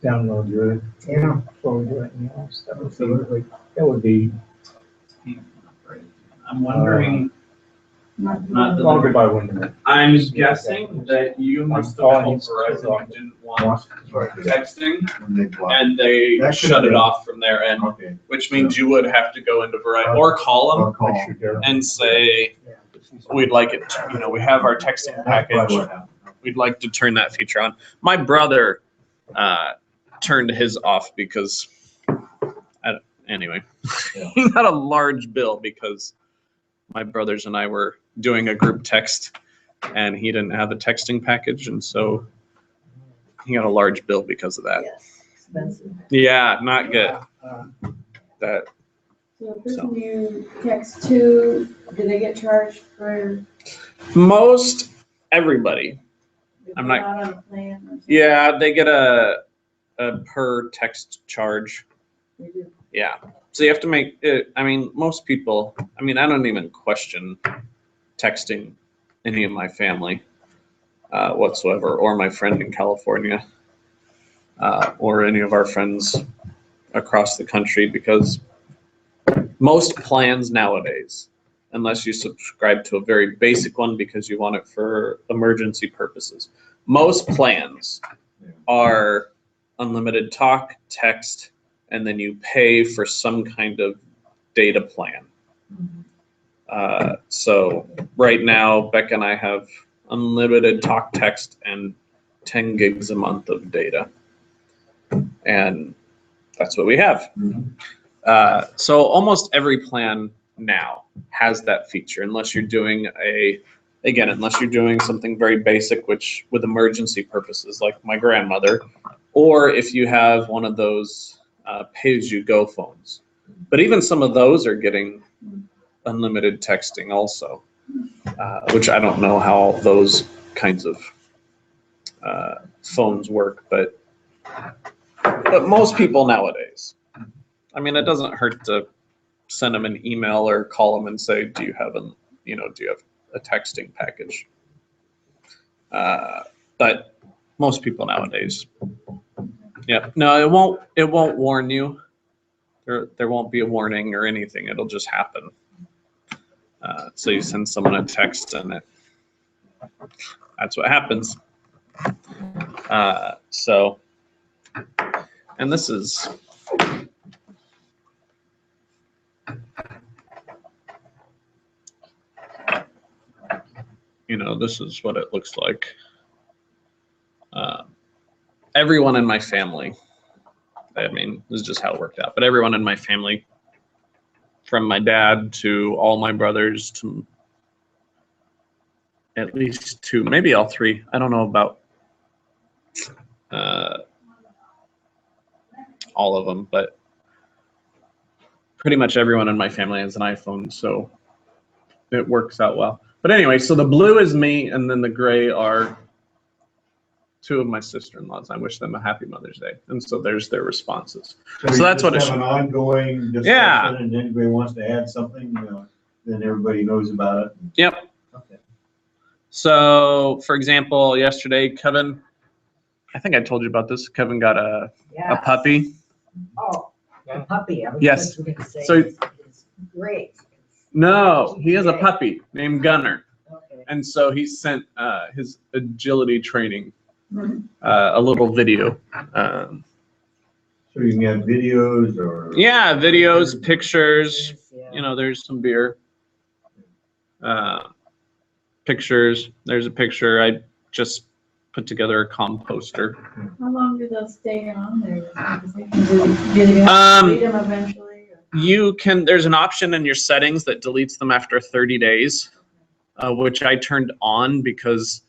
S6: download your,
S2: Yeah,
S6: before we do anything else? That would be
S1: I'm wondering,
S3: Not
S1: Not
S6: I'll go by window.
S1: I'm guessing that you must have told Verizon you didn't want texting
S4: When they block.
S1: and they
S4: That could
S1: shut it
S4: be.
S1: off from their end,
S4: Okay.
S1: which means you would have to go into Verizon or call
S4: I'll
S1: them
S4: call.
S6: I should go.
S1: and say, we'd like it, we have our texting
S4: That's
S1: package.
S4: probably what happened.
S1: We'd like to turn that feature on. My brother turned his off because, anyway,
S4: Yeah.
S1: he got a large bill because my brothers and I were doing a group text and he didn't have a texting package, and so he got a large bill because of that.
S2: Yes, expensive.
S1: Yeah, not good. That
S3: So the person you text to, do they get charged for?
S1: most everybody,
S3: if
S1: I'm
S3: they're
S1: not-
S3: on a plan or something?
S1: yeah, they get a per text charge.
S3: They do.
S1: Yeah. So you have to make it, I mean, most people, I mean, I don't even question texting any of my family whatsoever, or my friend in California, or any of our friends across the country, because most plans nowadays, unless you subscribe to a very basic one because you want it for emergency purposes, most plans are unlimited talk, text, and then you pay for some kind of data plan. So right now, Becca and I have unlimited talk, text, and 10 gigs a month of data. And that's what we have. So almost every plan now has that feature, unless you're doing unless you're doing something very basic, which with emergency purposes, like my grandmother, or if you have one of those pay-as-you-go phones. But even some of those are getting unlimited texting also, which I don't know how those kinds of phones work, but most people nowadays. I mean, it doesn't hurt to send them an email or call them and say, do you have a texting package? But most people nowadays. Yeah, no, it won't warn you. There won't be a warning or anything. It'll just happen. So you send someone a text and that's what happens. And this is, this is what it looks like. Everyone in my family, I mean, this is just how it worked out, but everyone in my family, from my dad to all my brothers to at least two, maybe all three. I don't know about all of them, but pretty much everyone in my family has an iPhone, so it works out well. But anyway, so the blue is me, and then the gray are two of my sister-in-laws. I wish them a happy Mother's Day. And so there's their responses. So that's what it
S4: have an ongoing discussion,
S1: Yeah.
S4: and anybody wants to add something, then everybody knows about it.
S1: Yep.
S4: Okay.
S1: So, for example, yesterday, Kevin, I think I told you about this. Kevin got a
S2: Yeah.
S1: puppy.
S2: Oh, a puppy. I was
S1: Yes.
S2: just gonna say,
S1: So-
S2: it's great.
S1: No, he has a puppy named Gunner.
S2: Okay.
S1: And so he sent his agility training
S3: Mhm.
S1: a little video.
S4: So you can have videos or?
S1: Yeah, videos, pictures.
S2: Yeah.
S1: There's some beer. Pictures. There's a picture. I just put together a composter.
S3: How long do those stay on there? Do they have to delete them eventually? Or?
S1: There's an option in your settings that deletes them after 30 days, which I turned on because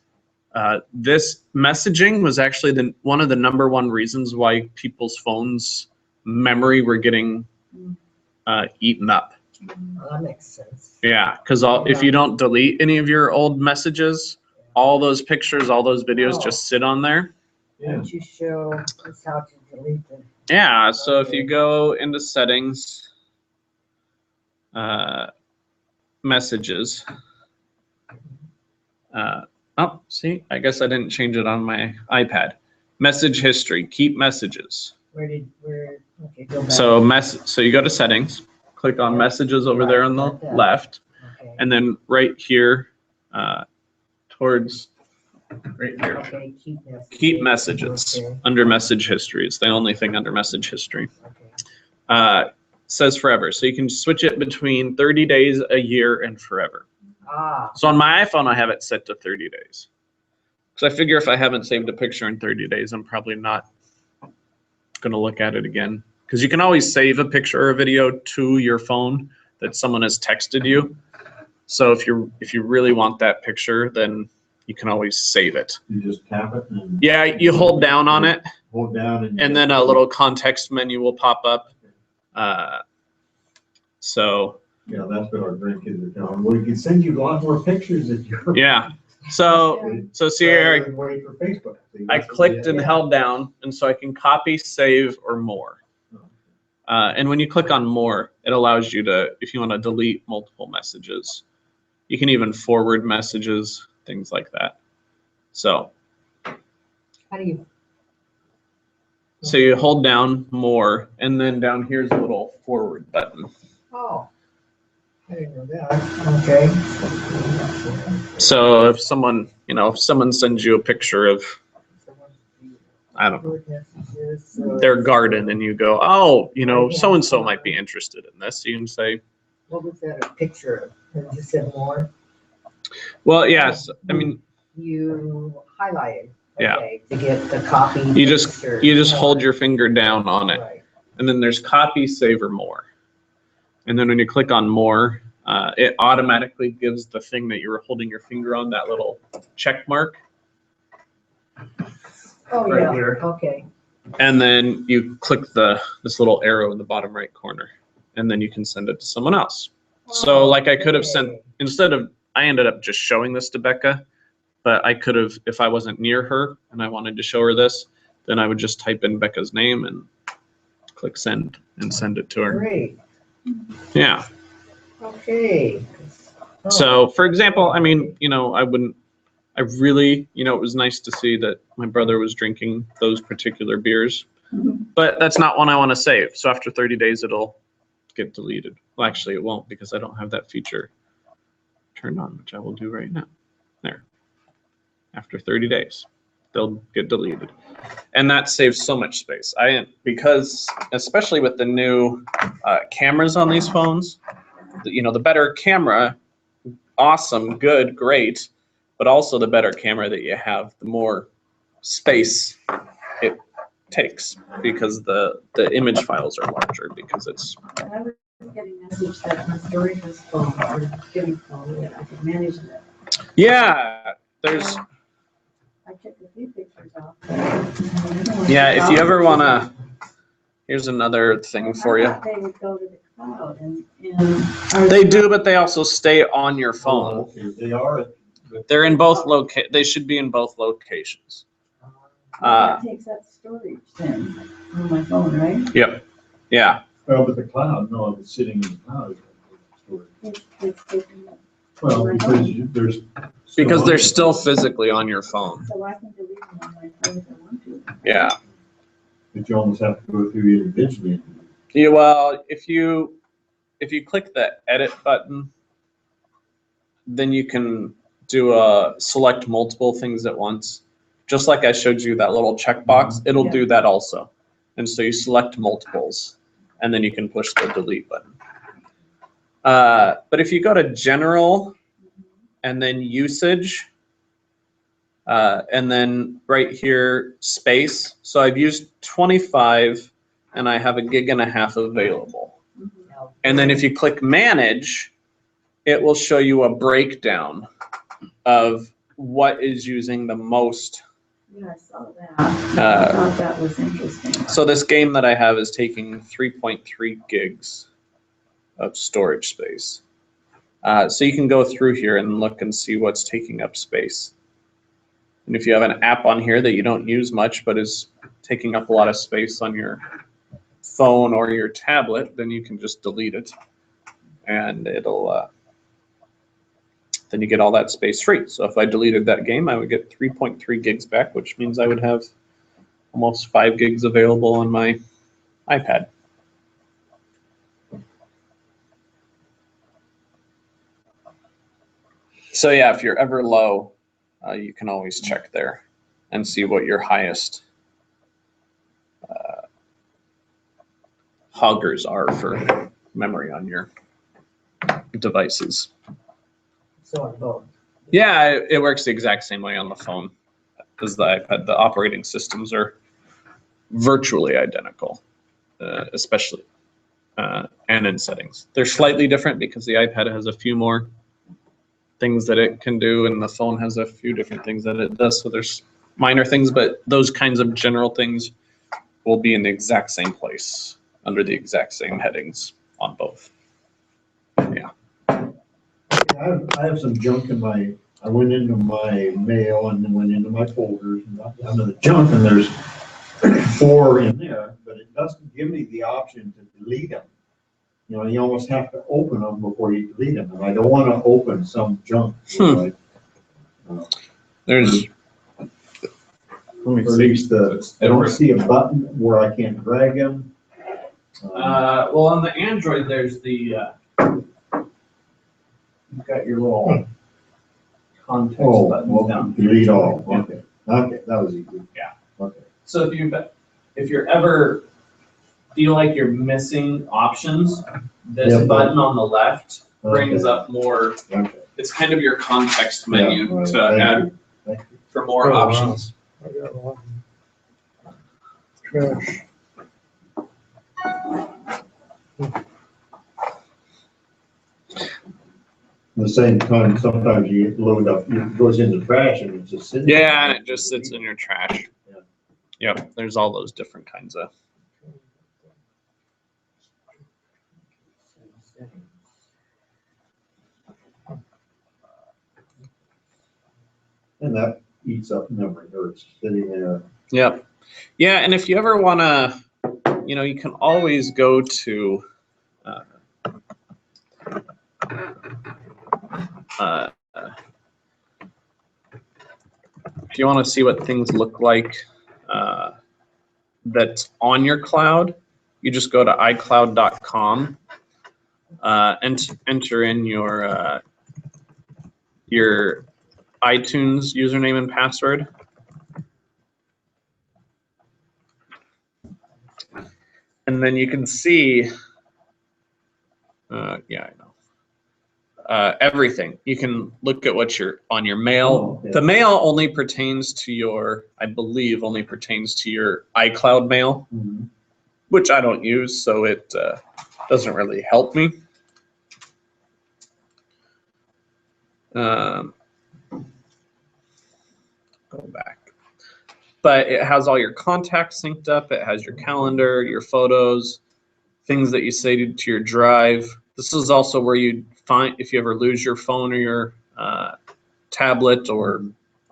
S1: this messaging was actually one of the number one reasons why people's phones' memory were getting eaten up.
S2: Well, that makes sense.
S1: Yeah, because if you don't delete any of your old messages, all those pictures, all those videos just sit on there.
S4: Yeah.
S2: Don't you show us how to delete them?
S1: Yeah, so if you go into settings, messages. See, I guess I didn't change it on my iPad. Message history, keep messages.
S2: Okay, go back.
S1: So you go to settings, click on messages over there on the left,
S2: Okay.
S1: and then right here, towards right here,
S2: Okay,
S1: keep messages
S2: Okay,
S1: under message history. It's the only thing under message history.
S2: okay.
S1: Says forever, so you can switch it between 30 days, a year, and forever.
S2: Ah,
S1: So on my iPhone, I have it set to 30 days. Because I figure if I haven't saved a picture in 30 days, I'm probably not going to look at it again. Because you can always save a picture or a video to your phone that someone has texted you. So if you really want that picture, then you can always save it.
S4: You just tap it and.
S1: Yeah, you hold down on it,
S4: Hold down and.
S1: and then a little context menu will pop up. So
S4: Yeah, that's what our grandkids are telling. We can send you a lot more pictures if you're.
S1: yeah, so see
S4: Rather
S1: here,
S4: than wait for Facebook. See,
S1: I
S4: that's what
S1: clicked
S4: they-
S1: and held down, and so I can copy, save, or more. And when you click on more, it allows you to, if you want to delete multiple messages, you can even forward messages, things like that. So
S2: How do you,
S1: you hold down more, and then down here's a little forward button.
S2: oh, I didn't know that. Okay.
S1: So if someone, if someone sends you a picture of, I don't know, their garden, and you go, oh, so-and-so might be interested in this, you can say,
S2: What was that a picture of? And you said more?
S1: well, yes, I mean,
S2: You highlighted.
S1: Yeah.
S2: Okay, to get the copy.
S1: you just
S2: picture.
S1: hold your finger down on it,
S2: Right.
S1: and then there's copy, save, or more. And then when you click on more, it automatically gives the thing that you were holding your finger on that little check mark.
S2: Oh,
S1: Right
S2: yeah,
S1: here.
S2: okay.
S1: And then you click this little arrow in the bottom right corner, and then you can send it to someone else. So like I could have sent, I ended up just showing this to Becca, but I could have, if I wasn't near her and I wanted to show her this, then I would just type in Becca's name and click send and send it to her.
S2: Great,
S1: Yeah.
S2: okay. Oh,
S1: So for example, I mean, I really, it was nice to see that my brother was drinking those particular beers, but that's not one I want to save. So after 30 days, it'll get deleted. Well, actually it won't, because I don't have that feature turned on, which I will do right now. There. After 30 days, they'll get deleted. And that saves so much space. Because especially with the new cameras on these phones, the better camera, awesome, good, great, but also the better camera that you have, the more space it takes, because the image files are larger, because it's.
S3: I was getting a message that my storage was full, or getting full, that I could manage that.
S1: Yeah, there's.
S3: I took a few pictures off.
S1: Yeah, if you ever want to, here's another thing for you.
S3: I thought they would go to the cloud and.
S1: They do, but they also stay on your phone.
S4: Okay, they are.
S1: They're in both they should be in both locations.
S3: That takes up storage then, on my phone, right?
S1: Yep. Yeah.
S4: Well, but the cloud, no, it's sitting in the cloud.
S3: It's taking up,
S4: Well, because
S1: Because they're still physically on your phone.
S3: so I can delete them on my phone if I want to.
S1: Yeah.
S4: But you almost have to go through individually.
S1: Yeah, well, if you click the edit button, then you can select multiple things at once. Just like I showed you that little checkbox, it'll do that also. And so you select multiples, and then you can push the delete button. But if you go to general and then usage, and then right here, space. So I've used 25 and I have 1.5 gigs available. And then if you click manage, it will show you a breakdown of what is using the most.
S3: Yeah, I saw that. I thought that was interesting.
S1: So this game that I have is taking 3.3 gigs of storage space. So you can go through here and look and see what's taking up space. And if you have an app on here that you don't use much but is taking up a lot of space on your phone or your tablet, then you can just delete it, and it'll then you get all that space free. So if I deleted that game, I would get 3.3 gigs back, which means I would have almost 5 gigs available on my iPad. So yeah, if you're ever low, you can always check there and see what your highest hoggers are for memory on your devices.
S2: So on both.
S1: Yeah, it works the exact same way on the phone as the iPad. The operating systems are virtually identical, especially and in settings. They're slightly different because the iPad has a few more things that it can do, and the phone has a few different things that it does. So there's minor things, but those kinds of general things will be in the exact same place under the exact same headings on both.
S4: I have some junk in I went into my mail and then went into my folders and got down to the junk, and there's 4 in there, but it doesn't give me the option to delete them. You know, you almost have to open them before you delete them, and I don't want to open some junk.
S1: There's,
S4: Or at least I don't see a button where I can drag them.
S1: well, on the Android, there's the, you've got your little context buttons
S4: well,
S1: down.
S4: delete all, okay, that was easy.
S1: Yeah.
S4: Okay.
S1: So if you're ever feel like you're missing options, this
S4: Yeah,
S1: button on the left brings
S4: Okay.
S1: up more,
S4: Okay.
S1: it's kind of your context menu
S4: Yeah,
S1: to
S4: thank
S1: add
S4: you. Thank you.
S1: for more
S6: Oh, wow.
S1: options.
S6: I got one. Trash.
S4: At the same time, sometimes you load up, it goes into trash and it's just sitting.
S1: Yeah, and it just sits in your trash.
S4: Yeah.
S1: Yep, there's all those different kinds of.
S4: And that eats up memory, or it's sitting there.
S1: Yep. Yeah, and if you ever want to, you can always go to if you want to see what things look like that's on your cloud, you just go to iCloud.com and enter in your iTunes username and password. And then you can see, yeah, I know, everything. You can look at what you're on your mail.
S4: Oh, okay.
S1: The mail only pertains to I believe, only pertains to your iCloud mail, which I don't use, so it doesn't really help me. Go back. But it has all your contacts synced up. It has your calendar, your photos, things that you saved to your drive. This is also where you find, if you ever lose your phone or your tablet or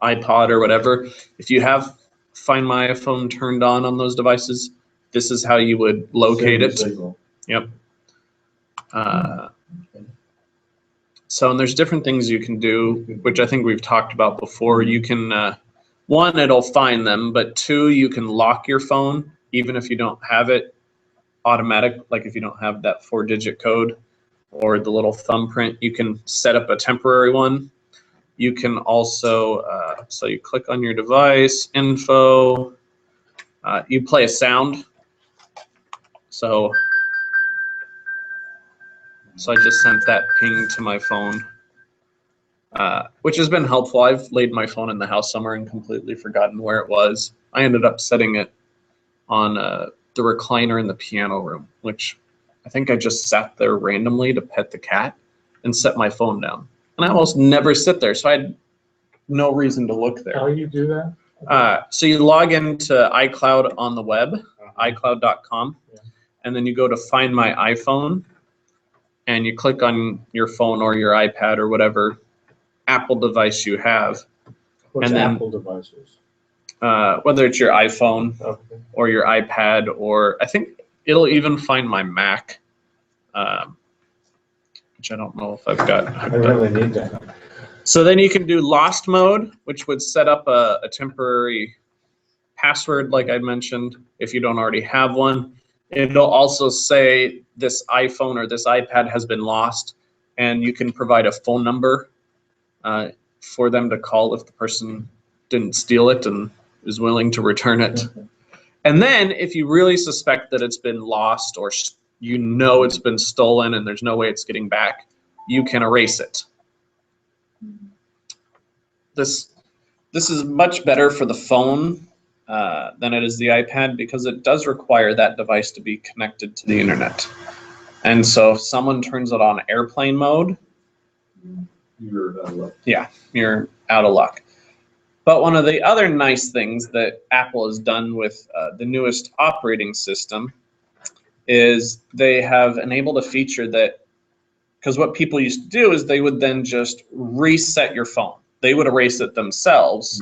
S1: iPod or whatever, if you have Find My iPhone turned on those devices, this is how you would locate it.
S4: Signal.
S1: Yep. So, and there's different things you can do, which I think we've talked about before. You can, one, it'll find them, but 2, you can lock your phone, even if you don't have it automatic, like if you don't have that 4-digit code or the little thumbprint, you can set up a temporary one. You can also, so you click on your device, info, you play a sound. So I just sent that ping to my phone, which has been helpful. I've laid my phone in the house somewhere and completely forgotten where it was. I ended up setting it on the recliner in the piano room, which I think I just sat there randomly to pet the cat and set my phone down. And I almost never sit there, so I had no reason to look there.
S6: How do you do that?
S1: So you log into iCloud on the web, iCloud.com, and then you go to Find My iPhone, and you click on your phone or your iPad or whatever Apple device you have.
S6: What's
S1: And then-
S6: Apple devices?
S1: Whether it's your iPhone
S6: Okay.
S1: or your iPad, or I think it'll even find my Mac, which I don't know if I've got.
S6: I really need that.
S1: So then you can do lost mode, which would set up a temporary password, like I mentioned, if you don't already have one. It'll also say this iPhone or this iPad has been lost, and you can provide a phone number for them to call if the person didn't steal it and is willing to return it. And then if you really suspect that it's been lost, or it's been stolen and there's no way it's getting back, you can erase it. This is much better for the phone than it is the iPad, because it does require that device to be connected to the internet. And so if someone turns it on airplane mode,
S4: You're,
S1: you're out of luck. But one of the other nice things that Apple has done with the newest operating system is they have enabled a feature that, because what people used to do is they would then just reset your phone. They would erase it themselves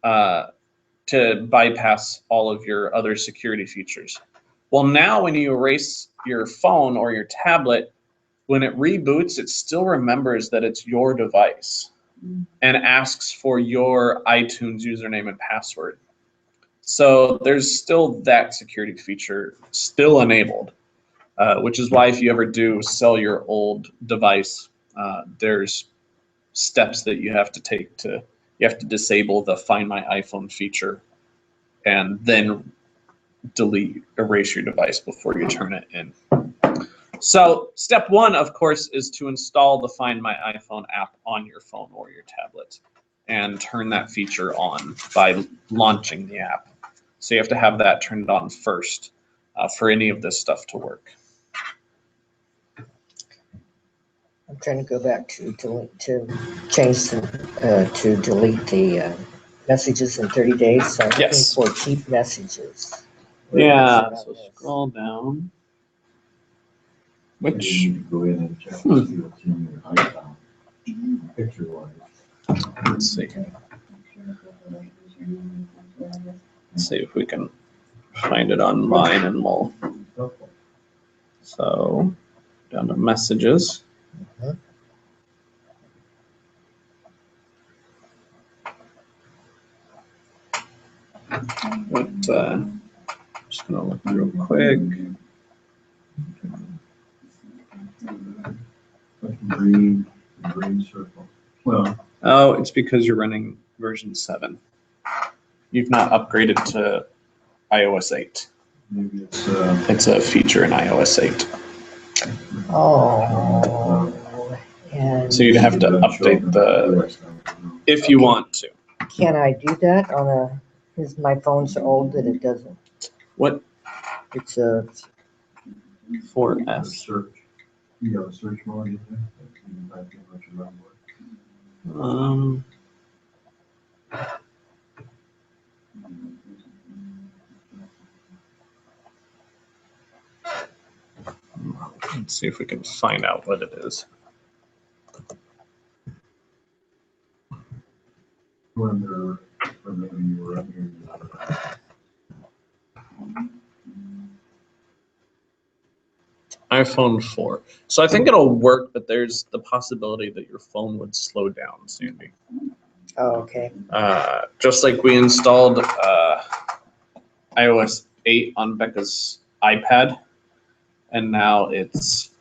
S1: to bypass all of your other security features. Well, now when you erase your phone or your tablet, when it reboots, it still remembers that it's your device and asks for your iTunes username and password. So there's still that security feature still enabled, which is why if you ever do sell your old device, there's steps that you have to take you have to disable the Find My iPhone feature and then erase your device before you turn it in. So step one, of course, is to install the Find My iPhone app on your phone or your tablet and turn that feature on by launching the app. So you have to have that turned on first for any of this stuff to work.
S2: I'm trying to go back to change to delete the messages in 30 days. So I'm
S1: Yes.
S2: looking for keep messages.
S1: Yeah, so scroll down. Which,
S4: you go in and check to see what's in your iPhone, picture-wise.
S1: let's see. Let's see if we can find it on mine and we'll. So down to messages. But just gonna look real quick.
S4: Green circle. Well,
S1: Oh, it's because you're running version 7. You've not upgraded to iOS 8.
S4: maybe it's,
S1: It's a feature in iOS 8.
S2: Oh, and
S1: So you'd have to update if you want to.
S2: can I do that on a? Because my phone's so old that it doesn't.
S1: What
S2: It's a
S1: 4S?
S4: Search. You got a search mode in there? You can type in what you're running with.
S1: Let's see if we can find out what it is.
S4: Wonder, or maybe you were up here.
S1: iPhone 4. So I think it'll work, but there's the possibility that your phone would slow down, Sandy.
S2: oh, okay.
S1: Just like we installed iOS 8 on Becca's iPad, and now it's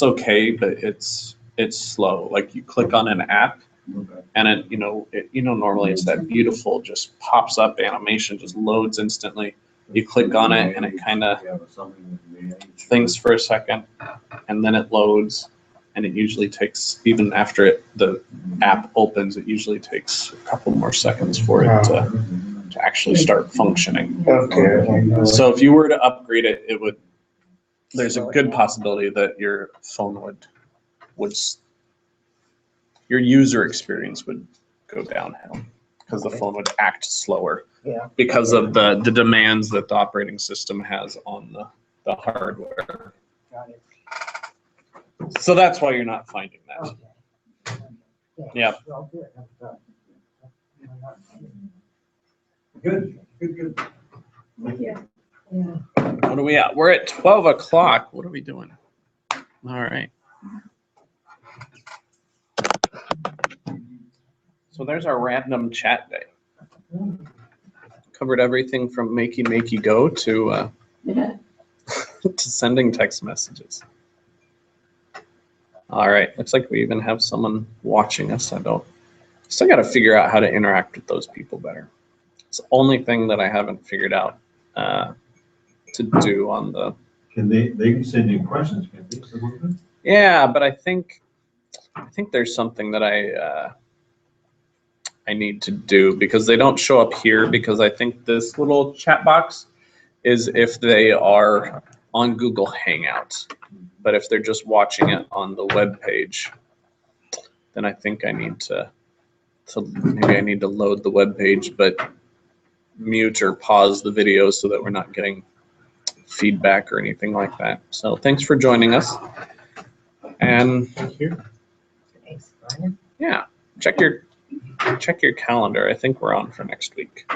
S1: okay, but it's slow. Like you click on an app,
S4: Okay.
S1: and it normally it's that beautiful just pops up animation, just loads instantly. You click on it, and it kind of thinks for a second, and then it loads, and it usually takes, even after the app opens, it usually takes a couple more seconds for it to actually start functioning.
S6: Okay.
S1: So if you were to upgrade it, there's a good possibility that your phone your user experience would go downhill because the phone would act slower.
S2: Yeah.
S1: Because of the demands that the operating system has on the hardware.
S2: Got it.
S1: So that's why you're not finding that.
S2: Okay.
S1: Yep.
S2: Well, good.
S4: Good.
S3: Yeah.
S2: Yeah.
S1: What are we at? We're at 12 o'clock. What are we doing? All right. So there's our random chat day. Covered everything from Makey Go to
S3: Yeah.
S1: to sending text messages. All right, looks like we even have someone watching us. Still got to figure out how to interact with those people better. It's the only thing that I haven't figured out to do on the.
S4: Can they can send in questions, can't they?
S1: Yeah, but I think there's something that I need to do because they don't show up here because I think this little chat box is if they are on Google Hangouts. But if they're just watching it on the web page, then I think I need to maybe I need to load the web page, but mute or pause the video so that we're not getting feedback or anything like that. So thanks for joining us. And
S6: Thank you.
S2: Thanks, Brian.
S1: yeah, check your calendar. I think we're on for next week.